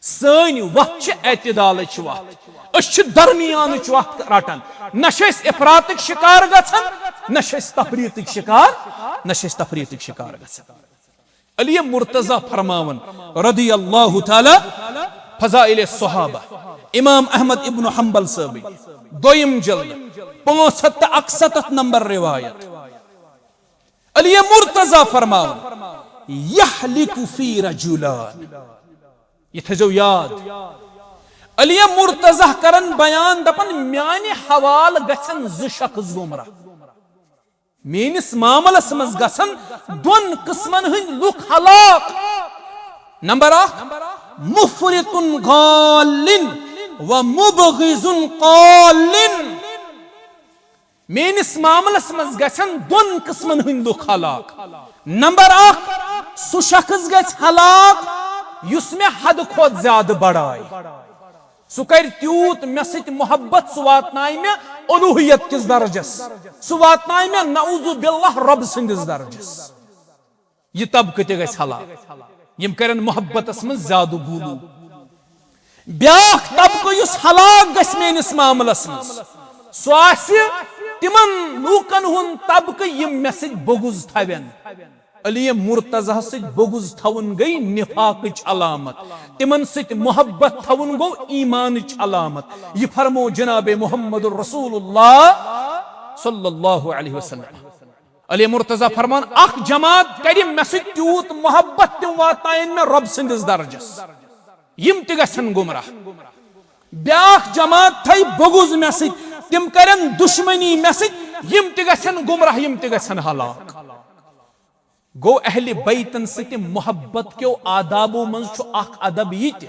سٲنۍ وَتھ چھِ اعتدالٕچ وَتھ أسۍ چھِ درمیانٕچ وَتھ رَٹان نہ چھِ أسۍ اِفراطٕکۍ شِکار گژھان نہ چھِ أسۍ تفریٖطٕکۍ شِکار گژھان علی مرتضیٰ فرماون رضی اللہ تعالی فضائل الصحابہ امام احمد ابن حنبل صٲبٕنۍ دوٚیِم جلد 561 نمبر روایت علی مرتضیٰ فرماون یحلق فی رجلان یہ تھٲیزیو یاد علی مرتضیٰ کرن بیان دپن میانہِ حوالہٕ گژھن زٕ شخص گمراہ میٲنِس معاملس منٛز گژھن دۄن قٕسمن ہٕنٛدۍ لُکھ ہلاک نمبر 1 مفرط غال و مبغض قال میٲنِس معاملس منٛز گژھن دۄن قٕسمن ہٕنٛدۍ لُکھ ہلاک نمبر 1 سُہ شخص گژھِ ہلاک یُس مےٚ حدٕ کھۄتہٕ زیادٕ بڑایہِ سُہ کرِ تیوٗت مےٚ سۭتۍ محبت سُہ واتنایہِ مےٚ اُلوٗہیت کِس درجس سُہ واتنایہِ مےٚ نعوذ باللہ رۄب سٕنٛدِس درجس یہِ طبقہٕ تہِ گژھِ ہلاک یِم کرن محبتس منٛز زیادٕ غلوٗ بیاکھ طبقہٕ یُس ہلاک گژھِ میٲنِس معاملس منٛز سُہ آسہِ تِمن لوٗکن ہُنٛد طبقہٕ یِم مےٚ سۭتۍ بغض تھاوَن علی مرتضیٰ سۭتۍ بغض تھاوُن گٔے نفاقٕچ علامت تِمن سۭتۍ محبت تھاوُن گوٚو ایٖمانٕچ علامت یہِ فرمو جناب محمد رسول اللہ صلی اللہ علیہ وسلم علی مرتضیٰ فرمان اکھ جماعت کرِ مےٚ سۭتۍ تیوٗت محبت تِم واتناین مےٚ رۄب سٕنٛدِس درجس یِم تہِ گژھن گمراہ بیاکھ جماعت تھایہِ بغض مےٚ سۭتۍ تِم کرن دُشمنی مےٚ سۭتۍ یِم تہِ گژھن گمراہ یِم تہِ گژھن ہلاک گو اہل بیتن سۭتۍ محبت کیو آدابو منٛز چھُ اکھ ادب یہِ تہِ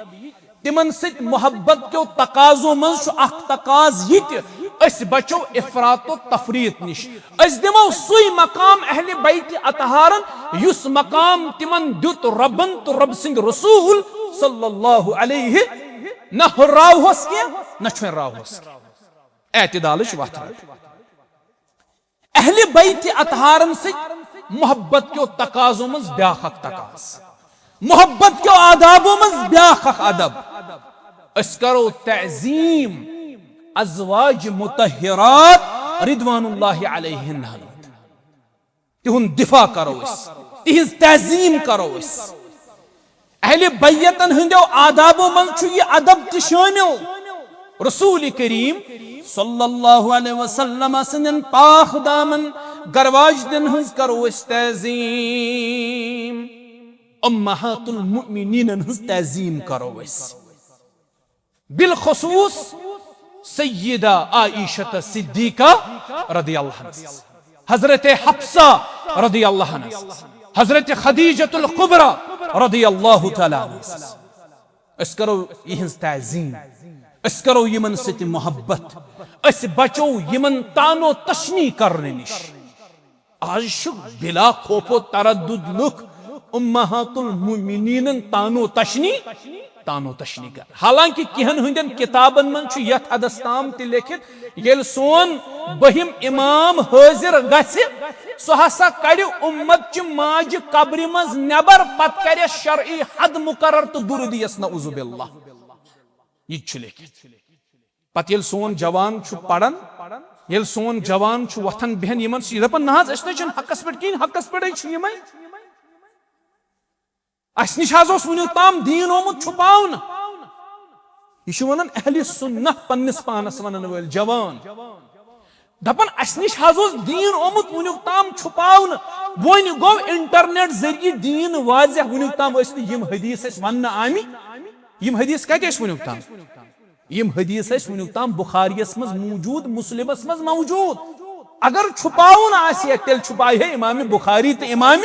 تِمن سۭتۍ محبت کیو تقاضو منٛز چھُ اکھ تقاض یہِ تہِ أسۍ بچو افراط و تفریٖط نِش أسۍ دِمو سُے مقام اہل بیتِ اطہارن یُس مقام تِمن دیُت رۄبن تہٕ رۄب سٕنٛدۍ رسوٗل صلی اللہ علیہ نہ ہُراوہوس کینٛہہ نہ چھُنراوہوس اعتدالٕچ وتھ رٹ اہل بیتِ اطہارن سۭتۍ محبت کیو تقاضو منٛز بیاکھ اکھ تقاض محبت کیو آدابو منٛز بیاکھ اکھ ادب أسۍ کرو تعظیٖم ازواج مطہرات رضوان اللہ علیہن تِہُنٛد دفاع کرو أسۍ تِہنٛز تعظیٖم کرو أسۍ اہل بیتن ہٕنٛدیو آدابو منٛز چھُ یہِ ادب تہِ شٲمِل رسول کریم صلی اللہ علیہ وسلم سٕنٛدٮ۪ن پاک دامن گرواجدن ہٕنٛز کرو أسۍ تعظیٖم امہات المؤمنیٖنن ہٕنٛز تعظیٖم کرو أسۍ بالخصوص سیدہ عائشہ صدیقہ رضی اللہ عنہ حضرت حفصہ رضی اللہ عنہ حضرت خدیجۃ الکبریٰ رضی اللہ تعالیٰ عنہ أسۍ کرو یِہنٛز تعظیٖم أسۍ کرو یِمن سۭتۍ محبت أسۍ بچو یِمن تانو تشنی کرنہٕ نِش آز چھُ بلا خوف و تردد لُکھ امہات المؤمنیٖنن تانو تشنی کر حالانکہ کینٛہن ہٕنٛدٮ۪ن کتابن منٛز چھُ یتھ حدس تام تہِ لیکھِتھ ییٚلہِ سون بٔہِم امام حٲضِر گژھِ سُہ ہسا کڑِ اُمت چہِ ماجہِ قبرِ منٛز نٮ۪بر پتہٕ کرٮ۪س شرعی حد مقرر تہٕ دُرٕ دِیس نعوذ باللہ یہِ تہِ چھُ لیکھِتھ پتہٕ ییٚلہِ سون جوان چھُ پران ییٚلہِ سون جوان چھُ وتھان بیہن یِمن چھِ دپان نہ حظ أسۍ نَے چھِنہٕ حقس پٮ۪ٹھ کِہیٖنۍ حقس پٮ۪ٹھے چھِ یِمے اسہِ نِش حظ اوس وُنیُک تام دیٖن آمُت چھُپاونہٕ یہِ چھُ ونان اہلِ سُنہ پننِس پانس ونان وٲلۍ جوان دپان اسہِ نِش حظ اوس دیٖن آمُت وُنیُک تام چھُپاونہٕ وۄنۍ گوٚو انٹرنیٹ ذٔریعہٕ دیٖن واضح وُنیُک تام ٲسۍ نہٕ یِم حدیث اسہِ وننہٕ آمٕتۍ یِم حدیث کتہِ ٲسۍ وُنیُک تام یِم حدیث ٲسۍ وُنیُک تام بخاریس منٛز موجوٗد مسلمس منٛز موجوٗد اگر چھُپاوُن آسہِ ہے تیٚلہِ چھُپایہِ ہے امامِ بخاری تہٕ امامِ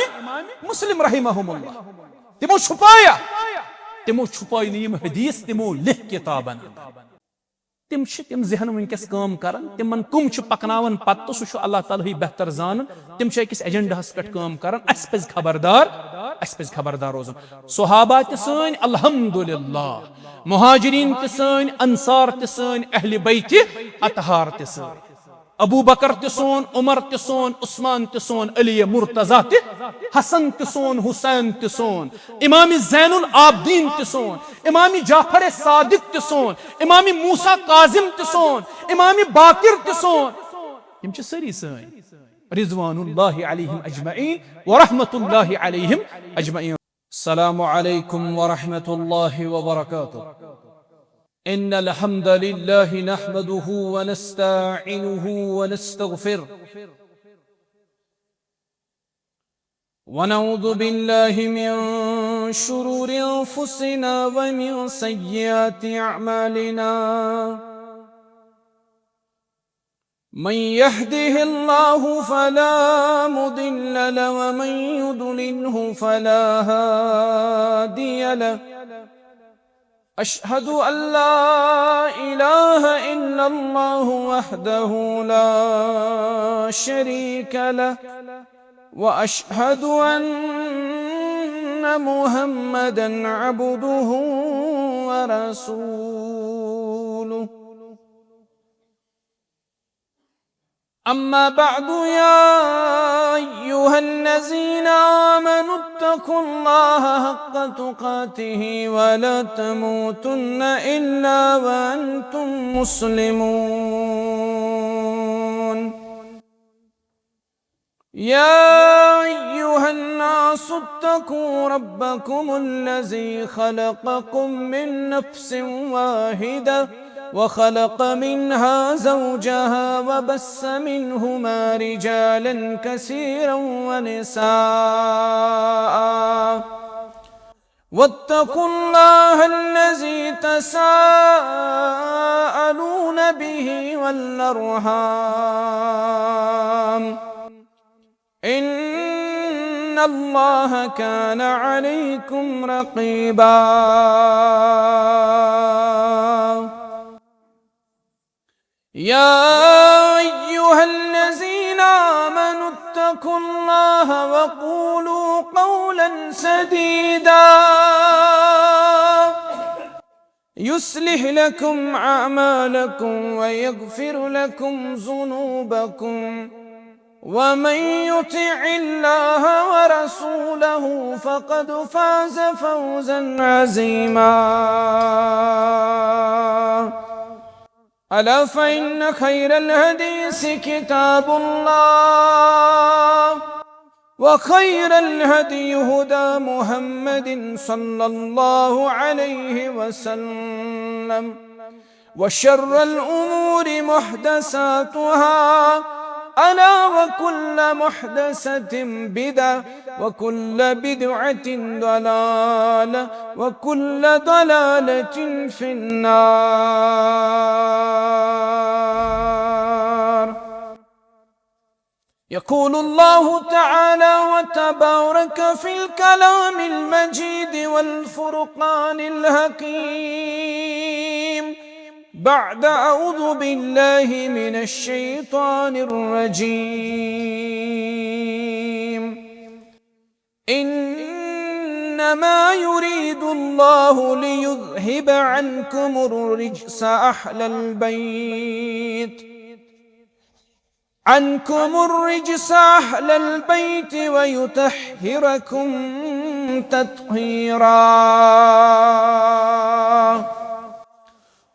مسلم رحمہم اللہ تِمو چھُپایا تِمو چھُپٲے نہٕ یِم حدیث تِمو لیکھ کِتابن تِم چھِ تِم ذہن وٕنکیٚس کٲم کران تِمن کٕم چھِ پکناوان پتہٕ تہٕ سُہ چھُ اللہ تعالیٰ ہٕے بہتر زانان تِم چھِ أکِس ایجنڈاہس پٮ۪ٹھ کٲم کران اسہِ پزِ خبردار روزُن صحابہ تہِ سٲنۍ الحمدللہ مہاجریٖن تہِ سٲنۍ انصار تہِ سٲنۍ اہلِ بیتِ اطہار تہِ سٲنۍ अबू बकर तिसोन, उमर तिसोन, उस्मान तिसोन, अली मुर्तजा ति, हसन तिसोन, हुसैन तिसोन, इमाम ज़ैनुल आबदीन तिसोन, इमाम जाफर सादिक तिसोन, इमाम मूसा काजिम तिसोन, इमाम बाकिर तिसोन। यम छ सरी सैन रिज़वानुल्लाहि अलैहिम अजमईन व रहमतुल्लाहि अलैहिम अजमईन। अस्सलामु अलैकुम व रहमतुल्लाहि व बरकातुहू। इन्नल हम्दलिल्लाहि नहमदुहु व नस्तईनुहु व नस्तगफिर व नऊज़ु बिल्लाहि मिन शुरूरि अंफुसिना व मिन सय्यिआति अअमालिना। मन यहदिहिल्लाहु फला मुदिल्ल लहु व मन युद्लिल्हु फला हादिय लहु। अशहदु अल्ला इलाहा इल्लल्लाहु वहदहु ला शरीक लहु व अशहदु अन्ना मुहम्मदन अब्दुहु व रसूलुहु। अम्मा बअदु या अय्युहल्लज़ीना आमनु इत्तक़ुल्लाहा हक़्क़ तुक़ातिही व ला तमूतुन्न इल्ला व अंतुम मुस्लिमून। या अय्युहन्नासु इत्तक़ू रब्बकुमुल्लज़ी ख़लक़कुम मिन नफ्सिन वाहिदा वखलक मिन्हा ज़ौजहा वबस्स मिन्हुमा रिजालन कसीरन वनिसाअ वत्तक़ुल्लाह अल्लज़ी तसाअलून बिही वल्अरहाम इन्नल्लाह कान अलैकुम रक़ीबा। या अय्युहल्लज़ीना आमनु इत्तक़ुल्लाह वक़ूलू क़ौलन सदीदा युस्लिह लकुम अअमालकुम व यग़फिर लकुम ज़ुनूबकुम वमन युतिइल्लाह व रसूलहु फ़क़द फ़ाज़ फ़ौज़न अज़ीमा। अला फ़इन्न खैरल हदीस किताबुल्लाह व खैरल हदी हुदा मुहम्मदिन सल्लल्लाहु अलैहि वसल्लम व शर्रल उमूरि मुहदसातुहा अला व कुल्ल मुहदसतिन बिदअ व कुल्ल बिदअतिन दलाला व कुल्ल दलालतिन फिन्नार। यक़ूलु अल्लाहु तआला व तबारक फ़िल कलामिल मजीद वल फ़ुरक़ानिल हकीम बअद अऊज़ु बिल्लाहि मिनश शैतानिर रजीम। इन्नमा युरीदुल्लाहु लियुज़हिब अन्कुमुर रिज्स अहलल बैत व युतह्हिरकुम तत्हीरा।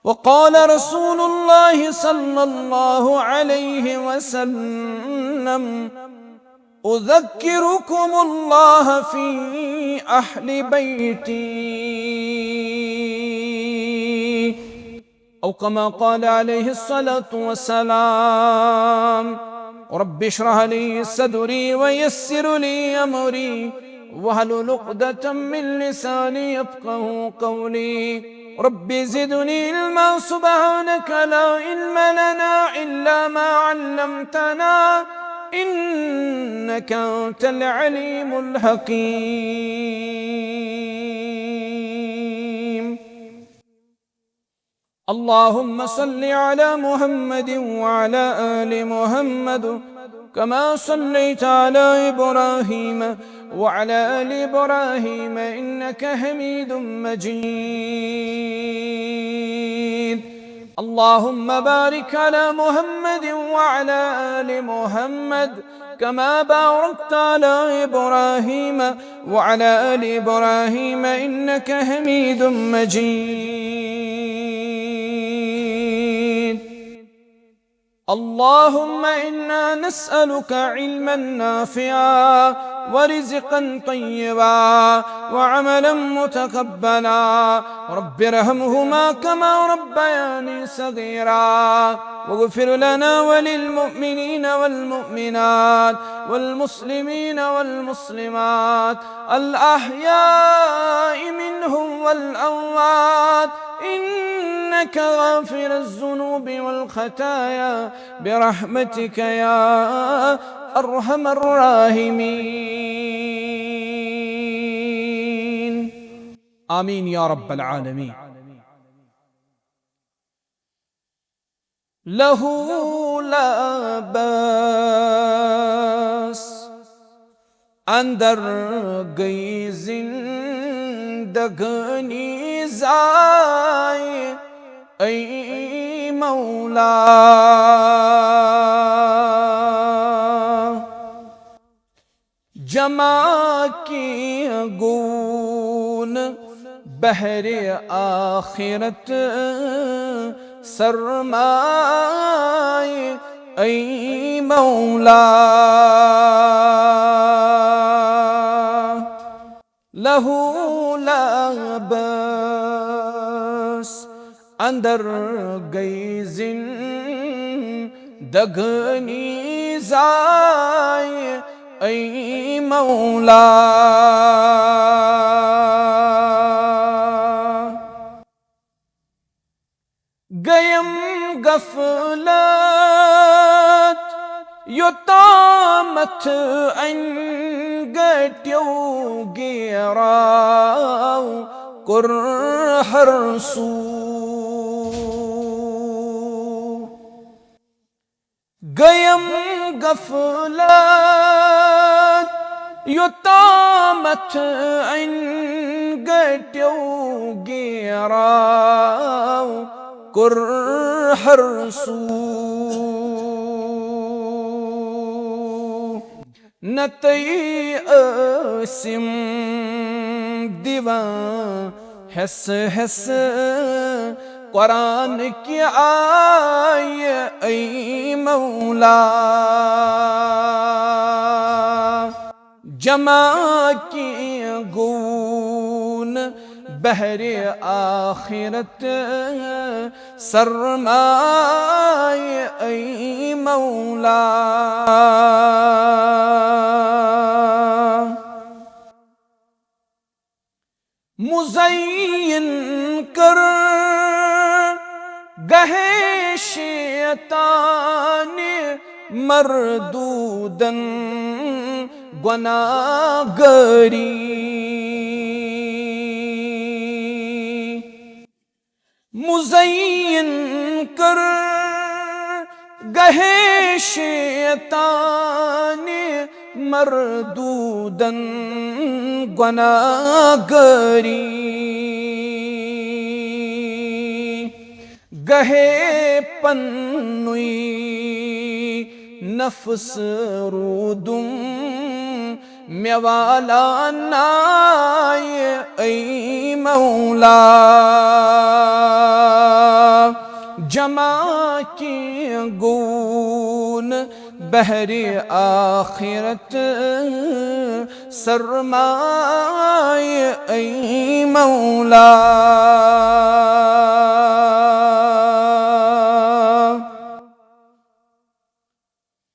वक़ाल रसूलुल्लाह सल्लल्लाहु अलैहि वसल्लम उज़क्किरुकुमुल्लाह फ़ी अहलि बैती औ कमा क़ाल अलैहिस्सलातु वस्सलाम। रब्बि इश्रह ली सदरी व यस्सिर ली अमरी वहलुल उक़दतम मिन लिसानी यफ़क़हू क़ौली। रब्बि ज़िदनी इल्मा सुब्हानक ला इल्म लना इल्ला मा अल्लमतना इन्नक अंतल अलीमुल हकीम। अल्लाहुम्मा सल्लि अला मुहम्मदिन व अला आलि मुहम्मद कमा सल्लैता अला इब्राहीम व अला आलि इब्राहीम इन्नका हमीदुम मजीद। اللهم بارك على محمد وعلى آل محمد كما باركت على إبراهيم وعلى آل إبراهيم إنك حميد مجيد. اللهم إنا نسألك علما نافعا ورزقا طيبا وعملا متقبلا. رب ارحمهما كما ربياني صغيرا واغفر لنا وللمؤمنين والمؤمنات والمسلمين والمسلمات الأحياء منهم والأموات إنك غافر الذنوب والخطايا برحمتك يا أرحم الراحمين. آمين يا رب العالمين. له لا بس اندر گئی زندگانی زائے اے مولا. جمع کی گون بحر آخرت سرمائے اے مولا. لہ لا بس اندر گئی زندگانی زائے اے مولا. گیم غفلت یوتامت انگٹیو گیراو کر حرسو. گیم غفلت یوتامت انگٹیو گیراو کر حرسو. نتی اسم دیوان حس حس قرآن کی آیے اے مولا. جمع کی گون بحر آخرت سرمائے اے مولا. مزین کر گہے شیطان مردودن گناہگاری. مزین کر گہے شیطان مردودن گناہگاری. گہے پنوی نفس رودم میوالا نائے اے مولا. جمع کی گون بحر آخرت سرمائے اے مولا.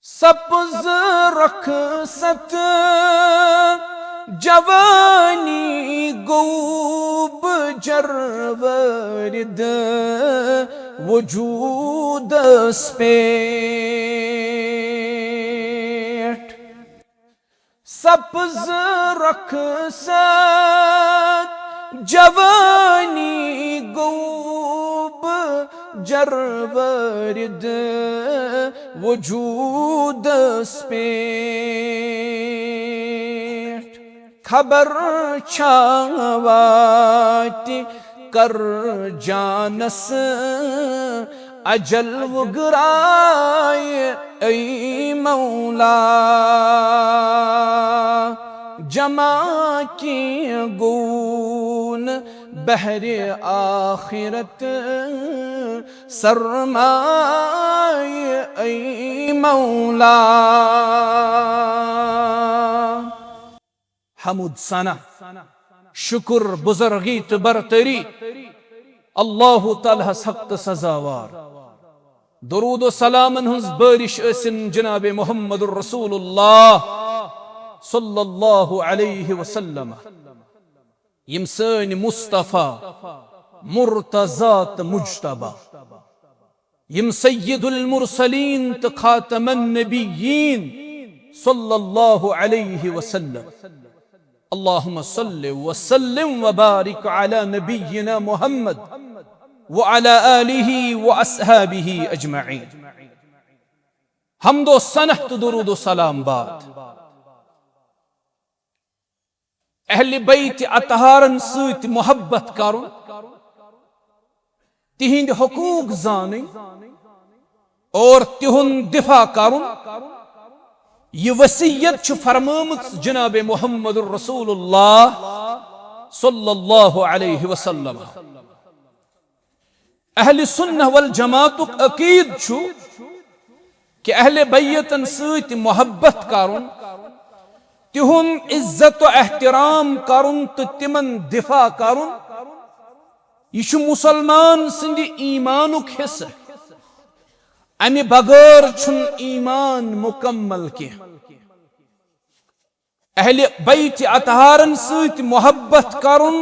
سبز رخصت جوانی گوب جرورد وجود سپیٹ. سبز رخصت جوانی گوب جرورد وجود سپیٹ. خبر چھاواتی कर जानस अजल वगराए ऐ मौला जमा की गून बहरे आखिरत सरमाए ऐ मौला। हमुद सना शुक्र बुजुर्गी तो बरतरी अल्लाह ताला सख्त सजावार दरूद व सलामन हुंस बारिश असिन जनाब मुहम्मदुर रसूलुल्लाह सल्लल्लाहु अलैहि वसल्लम यम सन मुस्तफा मुर्तजा त मुज्तबा यम सय्यदुल मुरसलीन त खातमन नबिय्यीन सल्लल्लाहु अलैहि वसल्लम। अल्लाहुम्मा सल्लि व सल्लिम व बारिक अला नबिय्यिना मुहम्मद व अला आलिहि व अस्हाबिहि अजमईन। हम्दो सनह तो दुरूद व सलाम बाद अहले बैत अतहारन सत मोहब्बत करुन तिहिंद हुकूक जान और तिहुंद दिफा करुन ये वसीयत छु फरमामुत जनाब मुहम्मदुर रसूलुल्लाह सल्लल्लाहु अलैहि वसल्लम। अहले सुन्नह वल जमातुक अकीद छु कि अहले बैतन सत मोहब्बत करुन तिहुंद इज्जत व एहतराम करुन तो तिमन दिफा करुन यह छु मुसलमान सिंद ईमानुक हिस्सा अमि बगैर छुन ईमान मुकम्मल के। अहले बैत अतहारन सत मोहब्बत करुन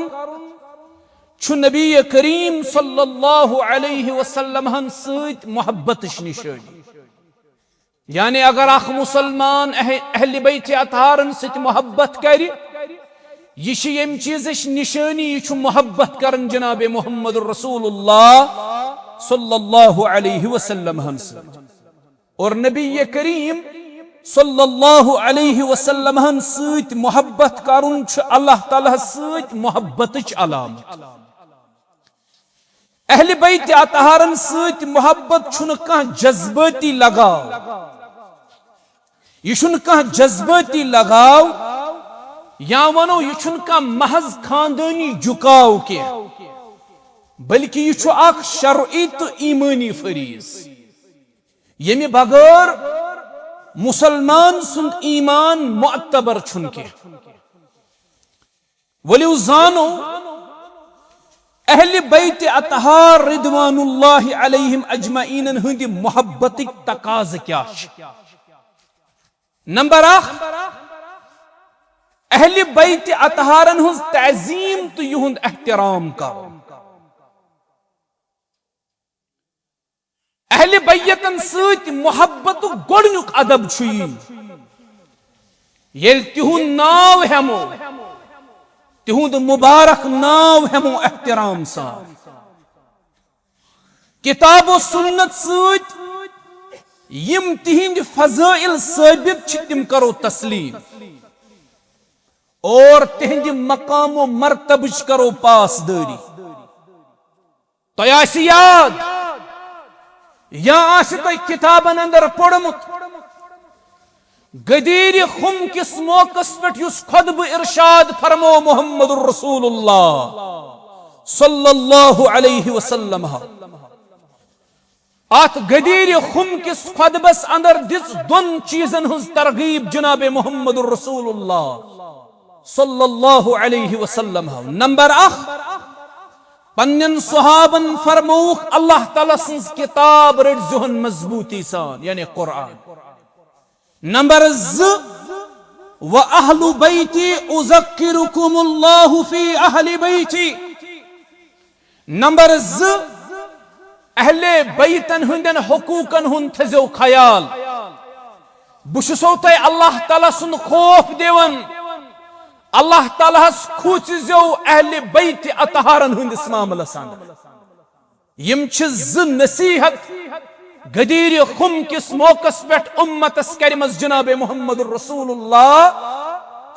छु नबी करीम सल्लल्लाहु अलैहि वसल्लम सत मोहब्बतच निशानी। यानी अगर अख मुसलमान अहले बैत अतहारन सत मोहब्बत कर यह यम चीज निशानी यह मोहब्बत करन जनाब मुहम्मदुर रसूलुल्लाह सल्लल्लाहु अलैहि वसल्लम हमसे और नबी करीम सल्लल्लाहु अलैहि वसल्लम सत मोहब्बत करुन अल्लाह ताला सत मोहब्बतच अलामत। अहले बैत अतहारन सत मोहब्बत छुन कह जज्बाती लगाव यह छुन कह जज्बाती लगाव या वनो यह छुन कह महज खानदानी झुकाव के बल्कि यह शरई तो ईमानी फरीज यमि बगैर मुसलमान सुंद ईमान मुअत्तबर छुन के। वलियो जानो अहले बैत अतहार रिदवानुल्लाहि अलैहिम अजमईन हंदी मोहब्बतिक तकाज़ क्या नंबर 1 अहले बैत अतहारन हुंज तअजीम तो युहुंद एहतराम कर। अहले बैतन सत मोहब्बत गोडनुक अदब येल तिहुंद नाव हेमो तिहुंद मुबारक नाव हेमो एहतराम सा किताब व सुन्नत सत यम तिहिंद फज़ाइल साबित छ तिम करो तस्लीम और तिहिंद मकाम व मर्तबच करो पासदारी। तो आसि याद या आसि तो किताबन अंदर पढ़मुत गदीर खुम किस मौकस पे युस खुतब इरशाद फरमो मुहम्मदुर रसूलुल्लाह सल्लल्लाहु अलैहि वसल्लम आत गदीर खुम किस खुतबस अंदर दिस दोन चीजन हुज तरगीब जनाब मुहम्मदुर रसूलुल्लाह सल्लल्लाहु अलैहि वसल्लम। नंबर 1 पन्नन सुहाबन फरमौख अल्लाह ताला सिंस किताब रज़ुहन मजबूती सान यानी कुरान। नंबर 2 व अहलु बैती उज़क्किरुकुमुल्लाहु फी अहली बैती। नंबर 2 अहले बैतन हुंदन हुकूकन हुन थजो ख्याल बुशसो तय अल्लाह ताला सुन खौफ देवन अल्लाह ताला खुचो अहले बैत अतहारन हुंदिस मामलस यम छ ज नसीहत गदीर खुम किस मौकस पे उम्मतस करमस जनाब मुहम्मदुर रसूलुल्लाह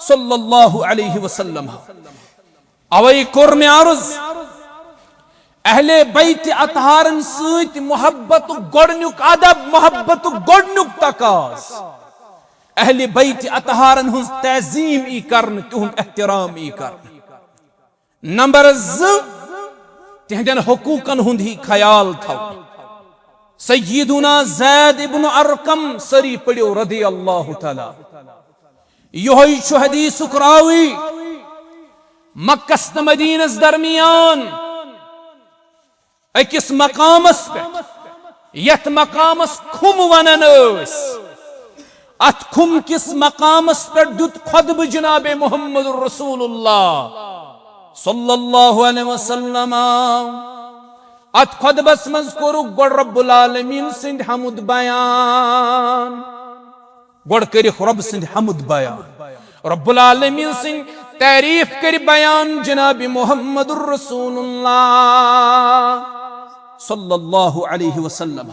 सल्लल्लाहु अलैहि वसल्लम। अवै कोर में अर्ज अहले बैत अतहारन सत मोहब्बत गोडनुक अदब मोहब्बत गोडनुक तकाज अहले बैत अतहारन हुज तज़ीम ई करन तुहुंद एहतराम ई करन। नंबर 2 तिहंदन हुकूकन हुंद ही ख्याल थव। सय्यदुना ज़ैद इब्न अरकम सरी पड़ियो रदी अल्लाह तआला योही छु हदीसुक रावी मक्कस त मदीनस दरमियान अकिस मकामस पे यथ मकामस खुम वनन अत खुम किस मकामस पे दुत खुतब जनाबे मोहम्मद रसूलुल्लाह सल्लल्लाहु अलैहि वसल्लम अत खुतबस मज कोरु गोड रब्बुल आलमीन सिंध हमुद बयान गोड करि रब सिंध हमुद बयान रब्बुल आलमीन सिंध तारीफ कर बयान जनाब मोहम्मद रसूलुल्लाह सल्लल्लाहु अलैहि वसल्लम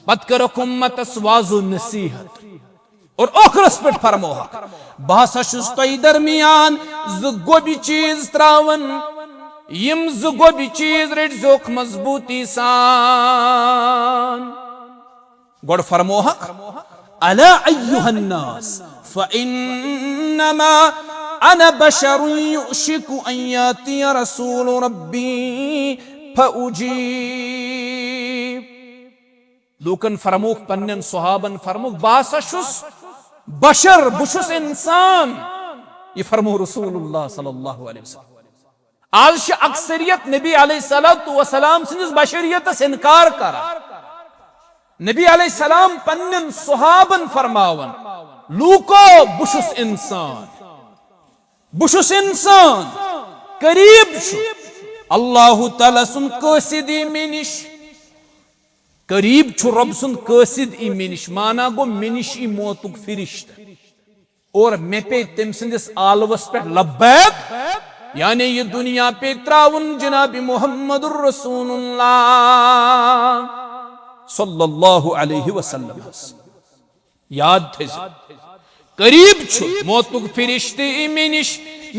पत करो उम्मतस वाज़ो नसीहत और ओखरस पे फरमोहा बहसा छुस तोय दरमियान ज गोबी चीज त्रावन यम ज गोबी चीज रट जोख मजबूती सान गोड फरमोहा अला अय्युहन नास फइन्नमा अना बशरुन युशिकु अन याति रसूल रब्बी फउजीब। लूकन फरमुख पन्नन सुहाबन फरमुख बासा छुस बशर बुशुस इंसान ये फरमो रसूलुल्लाह सल्लल्लाहु अलैहि वसल्लम। आज अक्सरियत नबी अलैहिस्सलातु वसलाम सिंस बशरियत से इनकार कर नबी अलैहिस्सलाम पन्नन सुहाबन फरमावन लूको बुशुस इंसान करीब छु अल्लाह ताला सुन कासिद मिनिश करीब छु रब सुन कासिद मिनिश माना गो मिनिश मौतुक फिरिश्त और मे पे तम सिंदिस आलवस पे लब्बैक यानी ये दुनिया पे त्राउन जनाब मोहम्मदुर रसूलुल्लाह सल्लल्लाहु अलैहि वसल्लम याद थे करीब छु मौतुक फिरिश्त मिनिश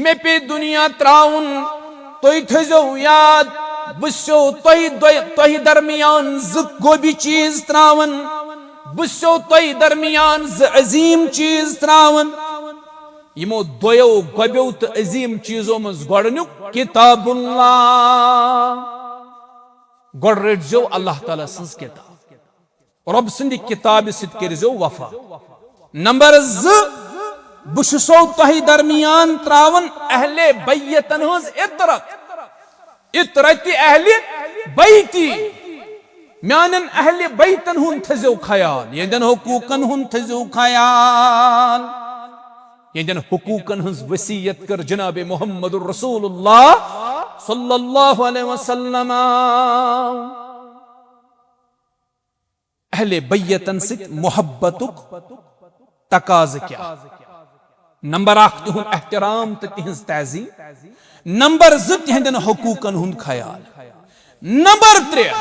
मे पे दुनिया त्राउन तोय थजो याद बुसो तोय दरमियान ज गोबी चीज त्रावन बुसो तोय दरमियान ज अजीम चीज त्रावन यमो दोयो गोबो तो अजीम चीजों मज गोडनुक किताबुल्लाह गोड रटजो अल्लाह ताला सज किताब रब सिंद किताब सिद करजो वफा। नंबर 2 बुशो तोह दरमियान त्रावन अहले बैतन हज इतरत अहले बैती म्यानन अहले बैतन हुन थजो ख्याल यदन हुकूकन हुन थजो ख्याल यदन हुकूकन हज वसीयत कर जनाब मोहम्मदुर रसूलुल्लाह सल्लल्लाहु अलैहि वसल्लम। अहले बैतन से मोहब्बतुक तकाज क्या। नंबर 1 तुहुन एहतराम तो तिहंज तज़ीम। नंबर 2 तिहंदन हुकूकन हुन ख्याल। नंबर 3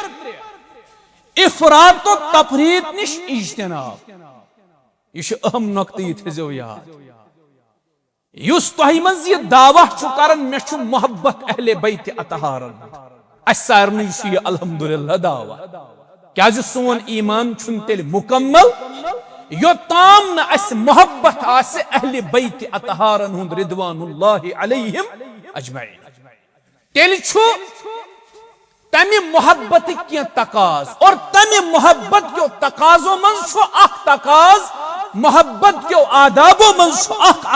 इफरात और तफरीत निश इज्तनाब यह अहम नुक्ते थो याद युस तोह मज यह दावा करन मे मोहब्बत अहले बैत अतहारन अस सारन अल्हम्दुलिल्लाह दावा क्या सोन ईमान तेल मुकम्मल योताम न अस मोहब्बत आसे अहले बैत अतहारन हुंद रिदवानुल्लाहि अलैहिम अजमईन तेल तमि मोहब्बत की तकाज और तमि मोहब्बत के तकाजों मं तकाज मोहब्बत के आदाबों मं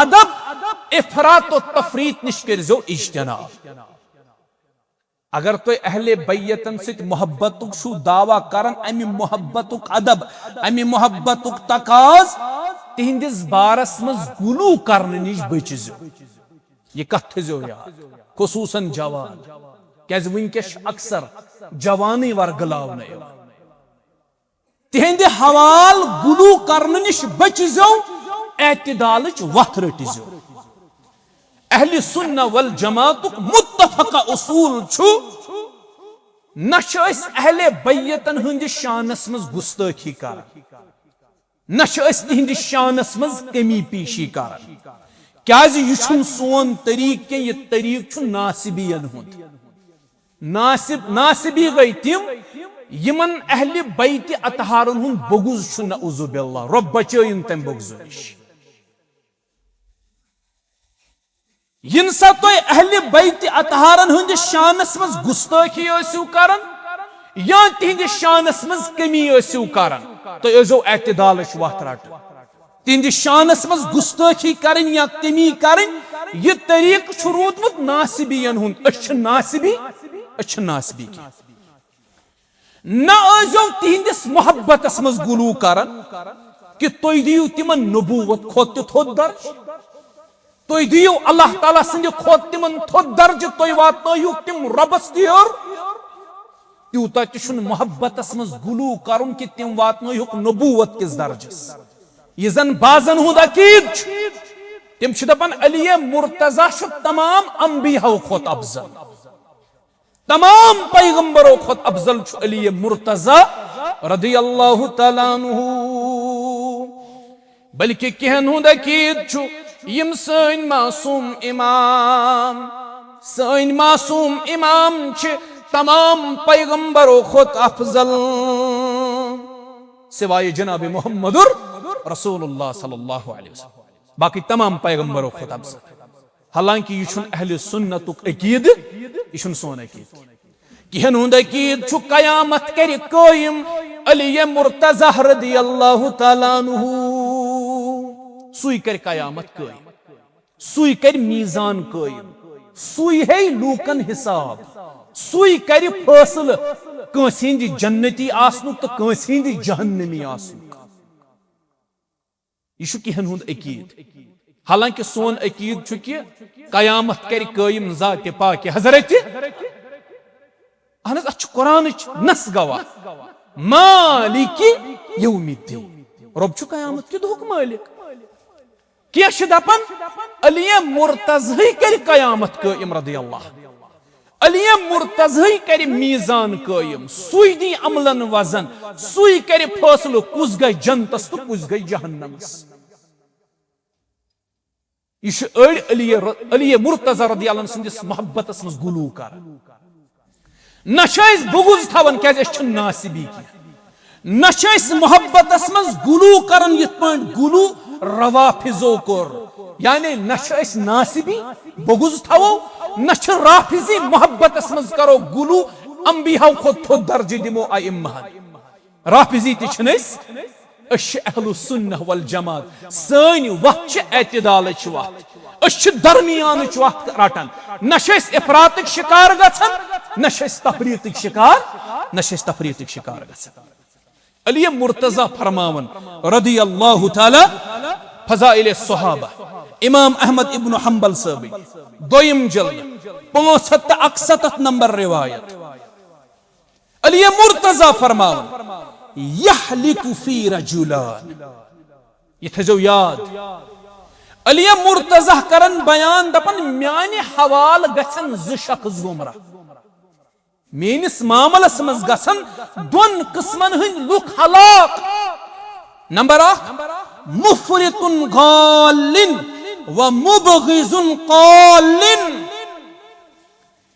अदब इफरात और तफरीत निश करो इज्तनाब। अगर तो अहले बैतन सित मोहब्बतुक छु दावा करन अमि मोहब्बतुक अदब अमि मोहब्बतुक तकाज तिहंदिस बारस मज गुलू करने निश बचजो ये कथ थजो याद खुसूसन जवान क्या वनकस अक्सर जवानी वर गलावन तिहंद हवाल गुलू करने निश बचजो एतदालच वथ रटजो। अहले सुन्ना वल जमातुक मुत्तफक उसूल छु न अहले बैतन हंद शानस मज गुस्ताखी कर न तिहंद शानस मज कमी पेशी कर क्या यह सोन तरीक के यह तरीक नासिबियन हुंद नासिबी गई तिम यमन अहले बैत अतहारन हुन बगुज छु नऊज़ु बिल्लाह रब बचयिन तम बगुज निश इन सा तो अहले बैत अतहारन हुन शानस मज गुस्ताखी ओसिउ करन या तिहिंद शानस मज कमी ओसिउ करन तो एजो एतदाल वत रट तिहिंद शानस मज गुस्ताखी करन या कमी करन यह तरीक छु रूदमुत नासिबियन हुन अछ नासिबी की न आजो तिहिंदिस मोहब्बतस मज गुलू करन कि तुय दियो तिमन नबूवत खोत थोद दर्ज तुय दियो अल्लाह ताला संद खोत तिमन थोद दर्ज तुय वातनायु तिम रबस दियोर त्यूता तिशुन मोहब्बतस मज गुलू करन कि तिम वातनायु नबूवत किस दर्जस ये जन बाजन हुद अकीद तिम छ दपन अली मुर्तजा छु तमाम अंबिया खोत अफजल तमाम पैगंबरों खुद अफजल अली मुर्तजा रदियल्लाहु तआला अन्हु बल्कि कहन हुद अकीद छु यम सन मासूम इमाम छ तमाम पैगंबरों खुद अफजल सिवाय जनाब मुहम्मदुर रसूलुल्लाह सल्लल्लाहु अलैहि वसल्लम बाकी तमाम पैगंबरों खुद अफजल हालांकि यह अहले सुन्नतुक अकीद यह सोन अकीद कहन हुंद अकीद छु कयामत कर कायम अली मुर्तजा रदियल्लाहु तआला अन्हु सुई कर कयामत कायम सुई कर मीजान कायम सुई है लूकन हिसाब सुई कर फैसल कंस हिंद जन्नती आसनुक तो कंस हिंद जहन्नमी आसनुक यह कहन हुंद अकीद हालांकि सोन अकीद छु कि कयामत कर कायम जात पाक हजरत अहनस अच्छ कुरान नस गवाह मालिक यौमिद्दीन रब छु कयामत के दुख मालिक क्या छ दपन अली मुर्तज़ा कर कयामत कायम रदियल्लाह अली मुर्तज़ा कर मीजान कायम सुई दी अमलन वजन सुई कर फैसलो कुस गई जन्नतस तो कुस गई जहन्नमस यह अली मुर्तज़ा रदियल्लाहु अन्हु संदिस मोहब्बतस मज गुलू कर न बगुज थवन क्या नासिबी की न मोहब्बतस मज गुलू करन यथ गुलू रवाफिजो कोर यानी न नासिबी बगुज थवो न राफिजी मोहब्बतस मज करो गुलू अंबिया खुद थो दर्ज दिमो अइम्मा राफिजी तिछनस अहलु सुन्नह वल जमात सन वक्त एतदाल वक्त दरमियान वक्त रटन न इफरात शिकार गछन न तफरीत शिकार गछन अली मुर्तज़ा फरमावन रदियल्लाहु तआला फज़ाइल सहाबा इमाम अहमद इब्न हंबल साहब दोयम जल्द 561 नंबर रिवायत अली मुर्तज़ा फरमावन यहलिकु फी रजुलान ये थजो याद अली मुर्तज़ा करन बयान दपन म्याने हवाल गछन ज शख्स गुमरा मेनिस मामलस मज गछन दोन किस्मन हन लुक हलाक नंबर 1 मुफरितुन गालिन व मुबगिजुन कालिन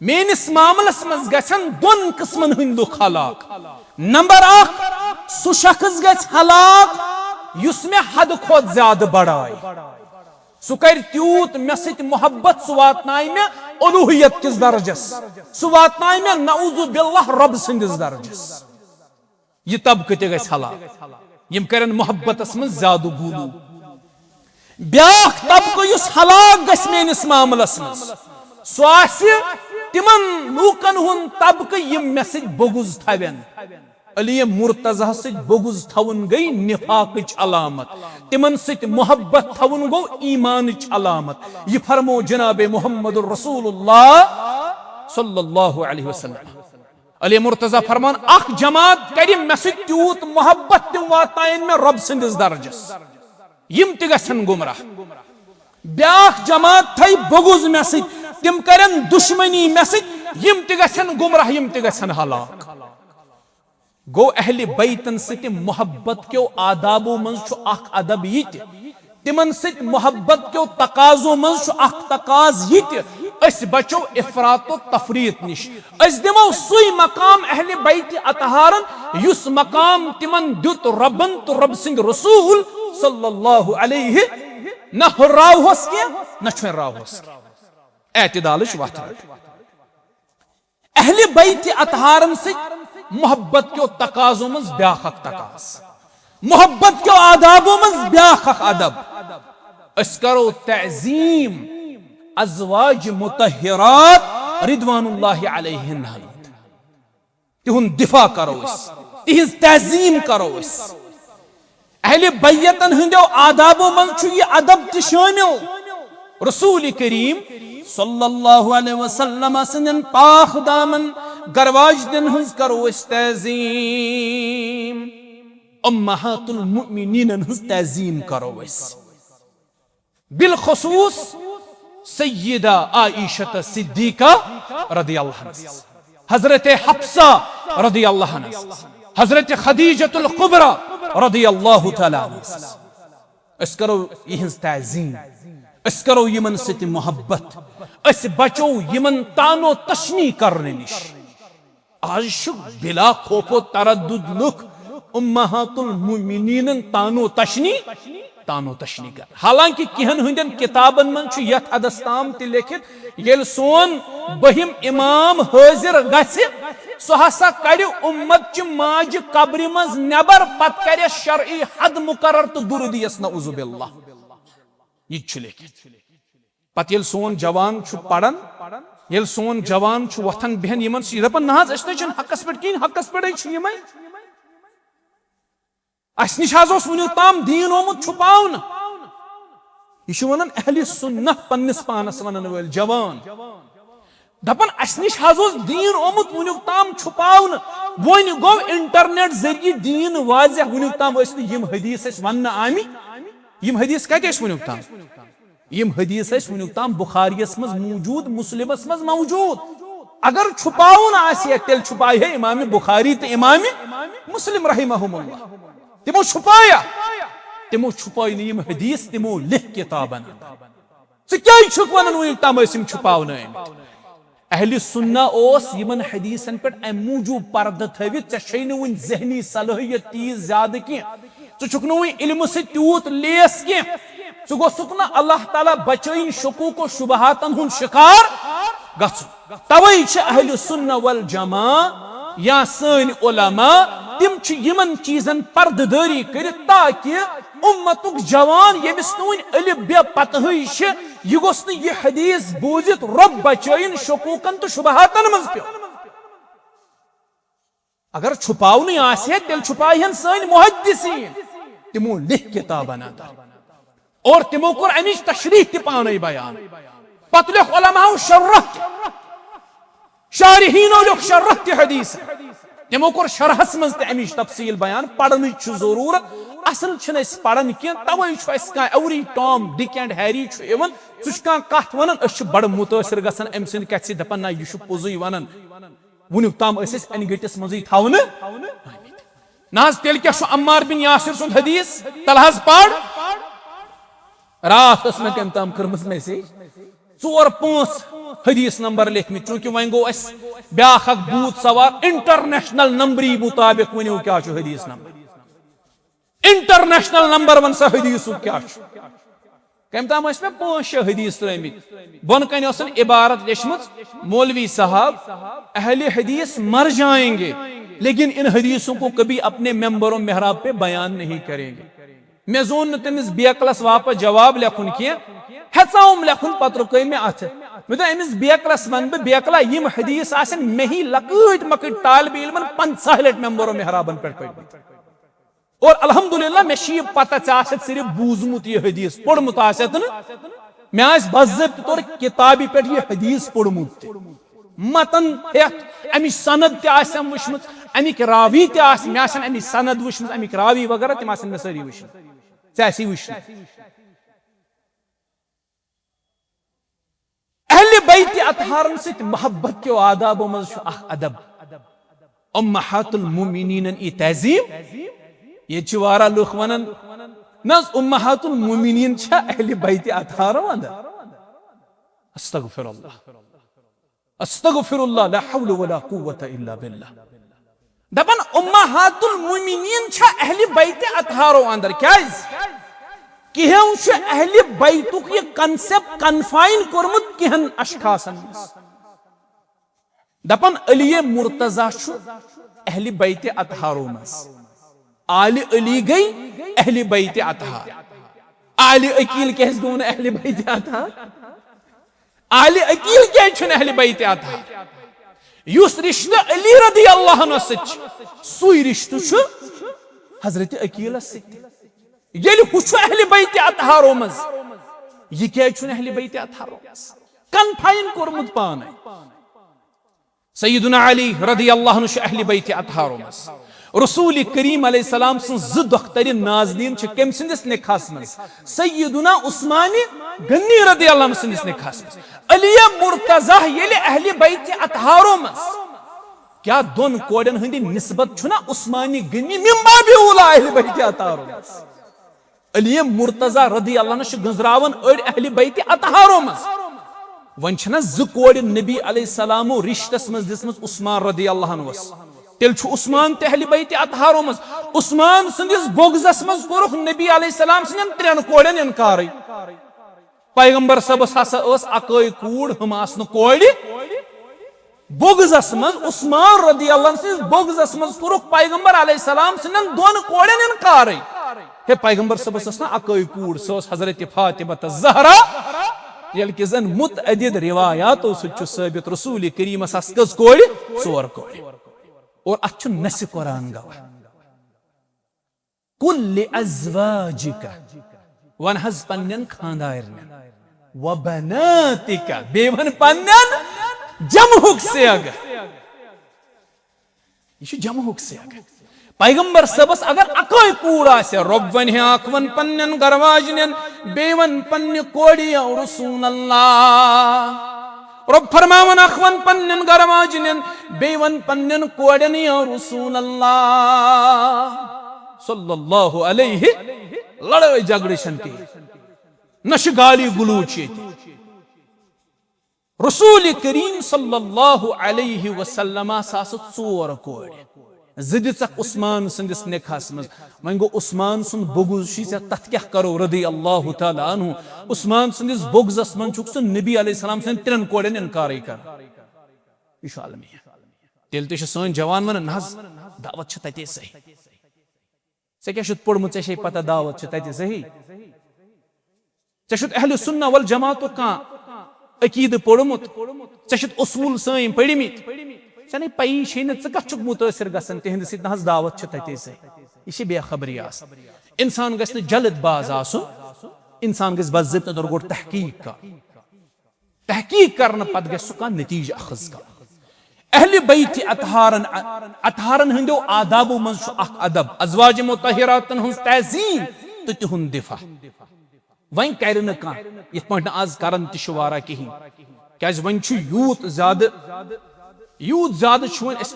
मेनिस मामलस मज गछन दोन किस्मन हन लुक हलाक नंबर 1 सु शख्स गछ हलाक युस में हद खोत ज्यादा बढ़ाए सु कर त्यूत मे सत मोहब्बत सु वातनाय में उलूहियत किस दर्जस सु वातनाय में नऊज़ु बिल्लाह रब सिंदिस दर्जस यह तबक़े ते गछ हलाक यम करन मोहब्बतस में ज्यादा गुलू ब्याख तबक़े युस हलाक गछ मेनिस मामलस में सु आसि तिमन लूकन हुन तबक़े यम मे सत बगुज थवेन अली मुर्तज़ा सत बगुज थवन गई निफाक़ अलामत तिमन सत मोहब्बत थवन गो ईमान अलामत यह फरमो जनाब मुहम्मदुर रसूलुल्लाह सल्लल्लाहु अलैहि वसल्लम अली मुर्तज़ा फरमान अख जमात कर मे सत त्यूत मोहब्बत तिम वातायन में रब सिंदिस दर्जस यम ते गछन गुमराह ब्याख जमात थई बगुज मे सत तिम करन दुश्मनी मे सत यम ते गछन गुमराह यम ते गछन हलाक गो अहले बैतन सत मोहब्बत क्यों आदाबो मज अख अदब यित तिमन सत मोहब्बत क्यों तकाजो मज अख तकाज यित अस बचो इफरात व तफरीत निश अस दिमो सुई मकाम अहले बैत अतहारन युस मकाम तिमन दुत रबन तो रब सिंह रसूल सल्लल्लाहु अलैहि न हुर्रावस के न छुर्रावस एतदाल वत अहले बैत अतहारन से मोहब्बत के तकाजों मज ब्याख तकाज मोहब्बत के आदाबों मज ब्याख अदब अस करो तअजीम अज़वाज मुतहरात रिदवानुल्लाहि अलैहिन तिहुन दिफा करो तिहिज तअजीम करो अहले बैतन हंदो आदाबों मज ये अदब त शामिल रसूल करीम सल्लल्लाहु अलैहि वसल्लम सनन पाक दामन गरवाजदन हंस करो तअजीम उम्महातुल मुमिनीन हंस तअजीम करो बिलखुसूस सय्यदा आइशा सिद्दीका रदियल्लाहु अन्हा हजरत हफ्सा रदियल्लाहु अन्हा हजरत खदीजतुल कुबरा रदियल्लाहु तआला अन्हा अस करो इहंस तअजीम अस करो यमन सति मोहब्बत अस बचो यमन तानो तशनी करने निश आज बिला खौफो तरद्दुद लुक उम्महातुल मुमिनीन तानो तशनी कर हालांकि किहन हुंदन किताबन मन छु यथ हदस्ताम ति लिखित येल सोन बहिम इमाम हाजिर गसे सो हसा कड़ि उम्मत च माज कब्र मज नेबर पत करे शरई हद मुकर्रर तो दुरुदियस नऊज़ु बिल्लाह ये छु लिखित पत येल सोन जवान छु पढ़न येल सोन जवान छु वथन बहन यमन छि दपन नहज अस न हकस पे किन हकस पे छु यमय अस निश वुन ताम दीन ओमुत छुपावन यह वन अहले सुन्नह पन्निस पानस वन वल जवान दपन अस निश दीन ओमुत वुन ताम छुपावन वन गो इंटरनेट जरिए दीन वाज़ह वुन ताम यम हदीस वन आमि यम हदीस कत वुन ताम यम हदीस वुन ताम बुखारियस मज मौजूद मुस्लिमस मज मौजूद अगर छुपावन आसिया तेल छुपाए है इमाम बुखारी तो इमाम मुस्लिम रहिमहुमुल्लाह तिमो छुपाई यम हदीस तिमो लिख किताबन वन तम छुपावन अहले सुन्ना ओस यमन हदीसन पे अम मूजूब पर्द थवित चे वन जहनी सलाहियत तीज ज्यादा कह चुक वन इल्म से तूत लेस कह गोसुक ना अल्लाह ताला बचन शकूक शुबहातन हुन शिकार गु तवै अहले सुन्ना वल जमा या सन उलमा तिम यमन चीजन पर्ददारी कर ताकि उम्मतुक जवान यमिस वन अलिफ बे पतह यह गोस यह हदीस बूजित रब बचन शकूकन तो शुबहातन मज पे अगर छुपावन आसे तेल छुपाहन सन मुहद्दिसीन तिमो लिख किताबन और तिमो कोर अमिच तशरीह ति पाने बयान पत लिख उलमाओ शर्रह शारिहीनो लिख शर्रह ति हदीस तिमो कोर शरहस मज अमिच तफसील बयान पढ़न जरूरत असल पढ़न कह तवे अवरी Tom Dick and Harry one कत वन बड़ मुतासर गसन अम सद कथ दपान ना यह पोजुई वन वुन ताम अनगटिस मज थवन ना तेल क्या अम्मार बिन यासिर सुंद हदीस तल पढ़ रात मे कम ताम कर्म मैसेज 4-5 हदीस नंबर लिखमित चूंकि वन गो ब्याख बूथ सवार इंटरनेशनल नंबरी मुताबिक वनो क्या हदीस नंबर इंटरनेशनल नंबर वन सा हदीस क्या कम ताम मे 5-6 हदीस त्रमित बन कन इबारत लिखम मौलवी साहब अहले हदीस मर जाएंगे लेकिन इन हदीसों को कभी अपने मेंबरों मेहराब पे बयान नहीं करेंगे मे जोन तमिस बेकलस वापस जवाब लिखुन कह हेचाउम लिखुन पत रुक मे अथ मे अमिस बेकलस वन बह बेकला यम हदीस आसन मे ही लकट मकट तालिब इल्मन 50 लट मेंबरों मेहराबन पे पढ़ और अल्हम्दुलिल्लाह मे पता सिर्फ बूजमुत यह हदीस पढ़मुत मे बज़्ज़ाबित तौर किताबी पे यह हदीस पढ़मुत मतन अमिच सनद तम वुचम अमिक रावी मे अमिच सनद वुचम अमिक रावी वगैरह तम मे सारी वुचन सी वुच अहले बैत अतहारन सत मोहब्बत के आदाबों मज अदब उम्महातुल मुमिनीन ई तहजीब ये वारा लुख वन न उम्महातुल मुमिनीन अहले बैत अतहार अंदर अस्तगफिरुल्लाह अस्तगफिरुल्लाह ला हौल वला कुव्वता इल्ला बिल्लाह। दपन उम्महातुल मुमिनीन छ अहले बैत अतहारो अंदर क्याज किहें छ अहले बैतुक ये कंसेप्ट कन्फाइन कोरमुत किहन अशखासन दपन अली मुर्तजा छु अहले बैत अतहारो मस आले अली गई अहले बैत अतहार आले अकील कहस गोन अहले बैत अतहार आले अकील क्या छन अहले बैत अतहार युस रिश्ता अली रदी अल्लाह अन्हु सच सुई रिश्तु छु हजरत अकील सच येल हुछ अहले बैत अतहारो मस ये क्या छन अहले बैत अतहारो कन्फाइन कोरमुत पाने सय्यदुना अली रदी अल्लाह अन्हु अहले बैत अतहारो मस रसूल करीम अलैहिस्सलाम सन ज दख्तर नाज़नीन छ केम सिंदिस निखास मस सय्यदुना उस्मान गनी रदी अल्लाह अन्हु सिंदिस निखास मस अली मुर्तजा येले अहले बैत अतहारो मस क्या दोन कोडन हंदी निस्बत छुना उस्मानी गनी मिम्बा भी उला अहले बैत अतहारो मस अली मुर्तजा रदी अल्लाह अन्हु गजरावन अड़ अहले बैत अतहारो मस वन छना ज कोड नबी अलैहिस्सलाम रिश्तस मस दिसमस उस्मान रदी अल्लाह अन्हु तेल छु उस्मान ते अहले बैत अतहारो मस उस्मान संदिस बोगजस मस कोरुख नबी अलैहिस्सलाम सिन त्रेन कोडन इनकार पैगंबर सबस हसा ओस अकई कूड़ हम आसन कोड़ी बोगजस मस उस्मान रदी अल्लाह सिन बोगजस मस कोरुख पैगंबर अलैहिस्सलाम सिन दोन कोडन इनकार हे पैगंबर सबस ना अकई कूड़ सोस हजरत फातिमा ज़हरा यल के जन मुतअद्दिद रिवायात सु साबित रसूल करीम सस कोड़ी चोर कोड़ी और अच्छु नस कुरान गवाह कुल अज़वाजिका वन हज पन्नन खानदारन व बनातिका बेवन पन्नन जमहुक से अगर ये जमहुक से अगर पैगंबर सबस अगर अकोई कूड़ा से रब्बन है अकवन पन्नन गरवाजनन बेवन पन्न कोड़ी और रसूल अल्लाह रब फरमावन अखवन पन्नन गरवाजनन बेवन पन्नन कोडन या रसूल अल्लाह सल्लल्लाहु अलैहि लड़ाई झगड़े की नश गाली गुलूच रसूल करीम सल्लल्लाहु अलैहि वसल्लम सास चोर कोड जिदिसक उस्मान संदिस निखास मज वन गो उस्मान सुन बोगुज तथ क्या करो रदी अल्लाह तआला अन्हु उस्मान संदिस बोगजस मन छुक सुन नबी अलैहिस्सलाम सन त्रेन कोडन इनकार कर इश आलमी तेल ते सन जवान मन नज दावत छ तते सही से क्या शुत पड़मु से पता दावत छ तते सही से शुत अहले सुन्नाह वल जमात का अकीद पड़मुत से शुत उसूल सई पड़मित चने पई छेन च कछुक मुतासिर गसन तिहंद सित नहज दावत छ तते से इशे बेखबरी आस इंसान गस न जल्दबाज आसु इंसान गस बज़्ज़त दर गोट तहकीक करन पद गस का नतीजा अखज का अहले बैत अतहारन हंदो आदाबो मन छु अख अदब अज़वाज मुतहिरातन हुन तज़ीम तो तिहुन दिफा वइन करन का इत पॉइंट आज करन तिशवारा कहीं क्या वन छु यूथ ज्यादा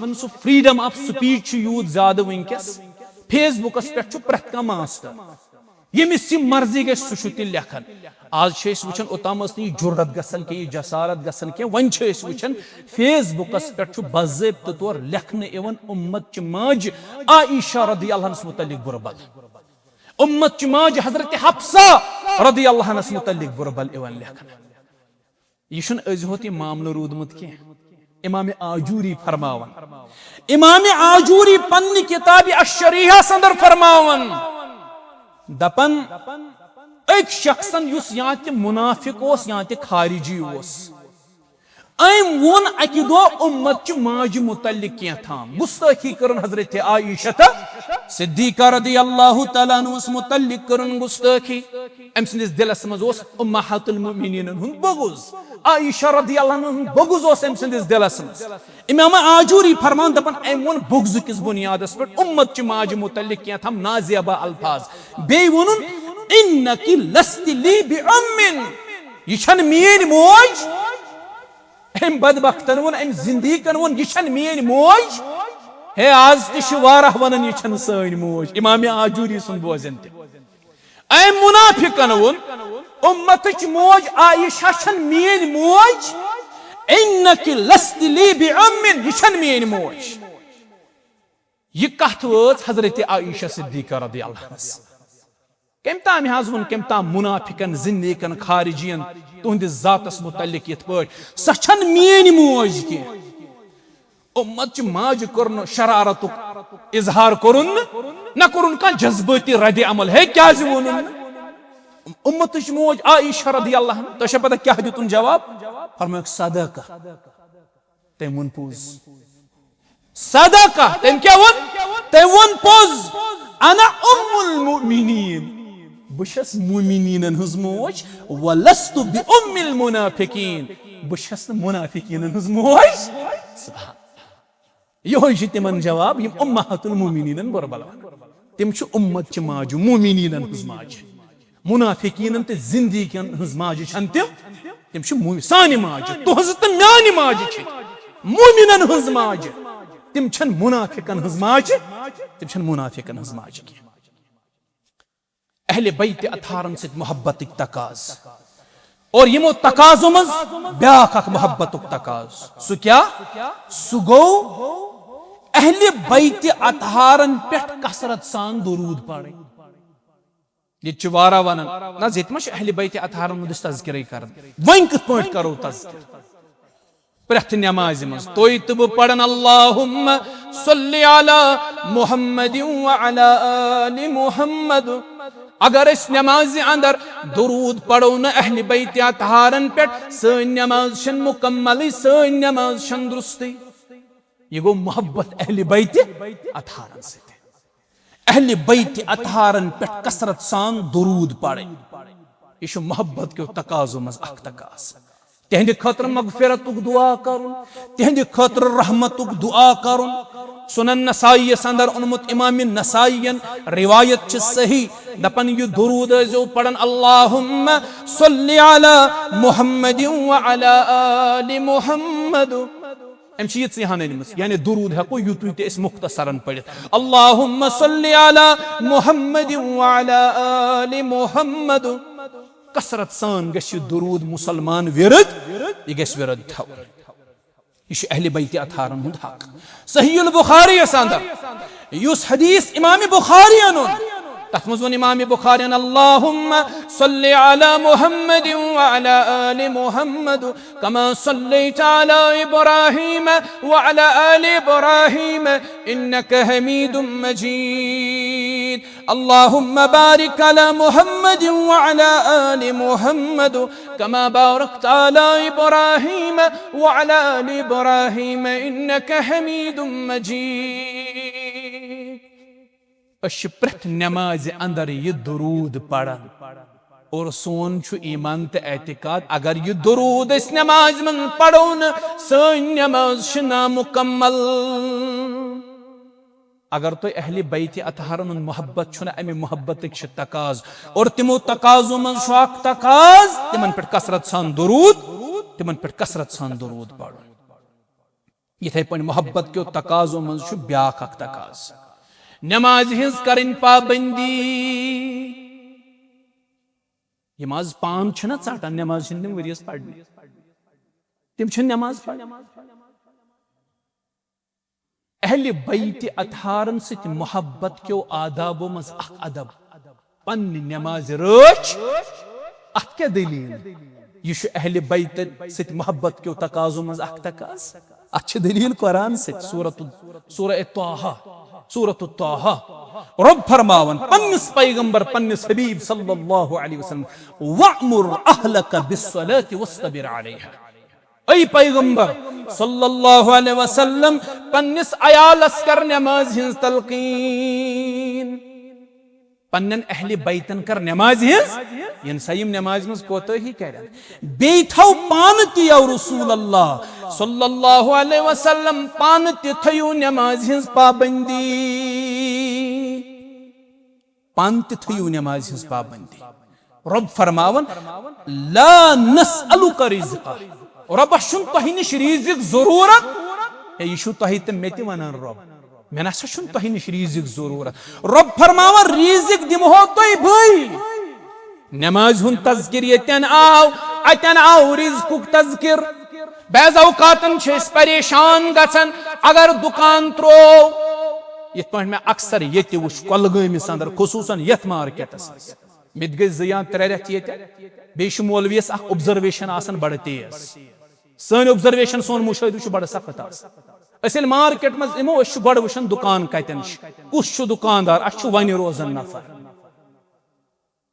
वन सु फ्रीडम ऑफ स्पीच यूथ ज्यादा वनकस फेसबुकस पे प्रत कह मास्टर यमिस मर्जी ग लेखन आज वुचन ओताम जुर्रत गसन के जसारत गसन के वन वुचन फेसबुकस पे बाज़ाब्त तौर लेखन इवन उम्मत च माज आयशा रदी अल्लाह अन्हा मुतल्लिक बुरबल उम्मत च माज हजरत हफ्सा रदी अल्लाह अन्हा मुतल्लिक बुरबल इवन लेखन यह अजहोत मामल रूदमुत के इमाम आजूरी फरमावन इमाम आजूरी पन्नी किताब अश-शरीहा संदर फरमावन दपन एक शख्सन युस यहाँ ते मुनाफिक ओस यहाँ ते खारिजी ओस अम वोन अकि दो उम्मत च माज मुतल्लिक क्या थाम गुस्ताखी करन हजरत आयशा सिद्दीका रदी अल्लाह तआला अन्हा मुतल्लिक करन गुस्ताखी अम सिंदिस दिलस मज ओस उम्महातुल मुमिनीन हुन बगुज आयशा रदी अल्लाह अन्हा बगुज ओस अम सिंदिस दिलस मज इमाम आजूरी फरमान दपन अम वोन बगुज किस बुनियादस पर उम्मत च माज मुतल्लिक क्या थाम नाजिबा अल्फाज बे वोनुन इन्नकी लस्ति ली बिअम्मिन यछन मेन मोज अम बदबख्तन वन अम जिंदगीकन वन यछन मेन मोज हे आज तिश वारह वनन यछन सैन मोज इमाम आजूरी सुन बोजन ते ऐ मुनाफिकन वोन उम्मतच मोज आयशा छन मेन मोज इन्नकी लस्ति ली बिउम्मिन यह छन मेन मोज। यह कथ वच हजरत आयशा सिद्दीका रदियल्लाहु अन्हा कम ताम हाज वोन कम ताम मुनाफिकन जिंदीकन खारिजियन तुहंदिस जातस मुतल्लिक यथ पट स छन मेन मोज की उम्मत माज कोर शरारतुक इजहार कोरुन न कोरुन का जज्बाती रद्द अमल है क्या वोनुन उम्मत मोज आयशा रदियल्लाहु अन्हा तो पता क्या दितुन जवाब फरमाया सदका तम वोन पोज सदका तम क्या वोन पोज अना उम्मुल मुमिनीन बशस मुमिनीनन हज मोज वलस्तु बि उम्मिल मुनाफिकीन बशस मुनाफिकीनन हज मोज। सुभान यह तिमन जवाब यम उम्महातुल मुमिनीनन बरबला तिम छु उम्मत च माजु मुमिनीनन हज माज मुनाफिकीनन ते जिंदगीन हज माज छन तिम छु सानि माज तुहज त म्यानि माज छ मुमिनन हज माज तिम छन मुनाफिकन हज माज तिम छन मुनाफिकन हज माज की। अहले बैत अथारन से मोहब्बत तकाज और यमो तकाजो मज ब्याख मोहब्बत तकाज सु क्या सु गो अहले बैत अतहारन पे कसरत सान दुरूद पढ़े ये वारा वन ना ये अहले बैत अतहारन मुदस तज़किर कर वन कत पट करो तज़किर प्रथ नमाज मज तोय तब पढ़न अल्लाहुम्मा सल्लि अला मुहम्मदिन व अला आलि मुहम्मद अगर इस नमाज अंदर दुरूद पढ़ो न अहले बैत अतहारन पे सन नमाज शन मुकम्मल सन नमाज शन दुरुस्ती ये गो मोहब्बत अहले बैत अतहारन से अहले बैत अतहारन पे कसरत सान दुरूद पढ़े ये मोहब्बत के तकाजो मज अख तकाज तिहंद खतर मगफिरतुक दुआ करुन तिहंद खतर रहमतुक दुआ करुन। सुनन नसाई अंदर उन्मुत इमाम नसाईयन रिवायत छ सही दपन यु दुरूद जो पढ़न अल्लाहुम्मा सल्लि अला मुहम्मदिन व अला आलि मुहम्मद अम चीज यहाँ यानी दुरूद है कोई यूतु ते इस मुख्तसरन पढ़ित अल्लाहुम्मा सल्लि अला मुहम्मदिन व अला आलि मुहम्मद कसरत सान गश दुरूद मुसलमान विरद ये गश विरद था यह अहले बैत अतहारन हुंद हक। सहीहुल बुखारी अंदर युस हदीस इमाम बुखारी अनुन तथ मज वन इमाम बुखारी अल्लाहुम्मा सल्लि अला मुहम्मदिन व अला आलि मुहम्मद कमा सल्लैता अला इब्राहीम व अला आलि इब्राहीम इन्नका हमीदुम मजीद अल्लाहुम्मा बारिक अला मुहम्मदिन व अला आलि मुहम्मद कमा बारकता अला इब्राहीम व अला आलि इब्राहीम इन्नका हमीदुम मजीद। प्रथ नमाज अंदर यह दुरूद पढ़न और सोन छु ईमान ते एतिकाद अगर यह दुरूद इस नमाज में पढ़ो न सन नमाज ना मुकम्मल। अगर तो अहले बैत अतहारन मोहब्बत छुना अमे मोहब्बत तकाज और तिमो तकाजो मन शाक तकाज तिमन पे कसरत सान दुरूद तिमन पे कसरत सान दुरूद पढ़ो इथे पन मोहब्बत के तकाजो मन छु ब्याख तकाज नमाज हिंस करन पाबंदी नमाज पान छना चाटन नमाज छिन वरियस पढ़ने तिम छिन नमाज पढ़ अहले बैत अतहारन सित मोहब्बत के आदाबो मज अख अदब पन नमाज रोच अख क्या दलील यह अहले बैत सित मोहब्बत के तकाजो मज अख तकाज अच्छ दलील कुरान से सूरह ताहा सूरत ताहा रब फरमावन पन्निस पैगंबर पन्निस हबीब सल्लल्लाहु अलैहि वसल्लम वअमुर अहलक बिस्सलाति वस्तबिर अलैहा ऐ पैगंबर सल्लल्लाहु अलैहि वसल्लम पन्निस अयालस कर नमाज हिंस तलकीन पन्नन अहले बैतन कर नमाज हिंस यन सयम नमाज मस कोतो ही कह रहा बेथौ पान तियो रसूल अल्लाह सल्लल्लाहु अलैहि वसल्लम पान तिथयो नमाज हिंस पाबंदी पान तिथयो नमाज हिंस पाबंदी रब फरमावन ला नसअलुका रिज़्क़ा रब शुन तहि निश रिज़्क़ जरूरत ए यशु तहि त मेति वनान रब मैं ना शुन तहि निश रिज़्क़ जरूरत रब फरमावन रिज़्क़ दिमहो तोय भई नमाज हुन तज़किर यतन आव अतन आव रिज़्क़ुक तज़किर बैज़ औक़ातन छेस परेशान गछन अगर दुकान त्रो यथ पह मैं अक्सर ये वुच कोलगमिस अंदर खुसूसन यथ मार्केटस मित गई 2-3 रेत ये बेश मौलवीस अख ऑब्जर्वेशन आसन बड़ तेज सन ऑब्जर्वेशन सोन मुशाहिद बड़ सख्त असल मार्केट मज इमो गड वुचन दुकान कतन कुछ दुकानदार अ वन रोजन नफर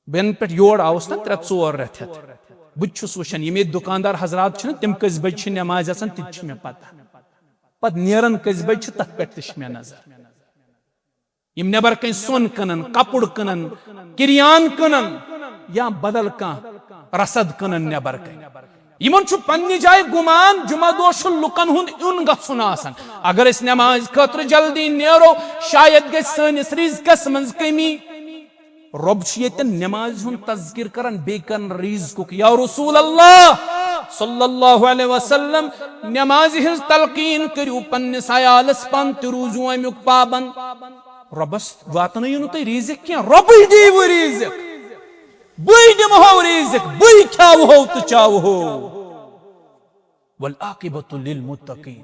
बेन पे योर आउस ना 3-4 रेत बुस वुचन ये दुकानदार हजरात तिम कस बज नमाज आसान ति मे पता पत नेरन कस बज तथ पे मे नजर यम नबर कहीं सोन कनन कपुड़ कनन किरियान कनन या बदल कह रसद कनन नबर कहीं यमन पन्नी जाय गुमान जुमा दो लुकन हुंद उन गछुन आसान अगर इस नमाज खतर जल्दी नेरो शायद गई सनिस रिज़्क़स मज कमी रब नमाज हुंद तज़किर करन बे करन रिज़्क़ुक या रसूल अल्लाह सल्लल्लाहु अलैहि वसल्लम नमाज हिंज तलकीन करू पन्निस आयालस पन रूजू अमुक पाबंद रबस वातन तुम रिज़्क़ क्या रब दीव रिज़्क़ बई दिमहो रिज़्क़ बई खावहो तो चावहो वल आकिबतु लिल मुत्तकीन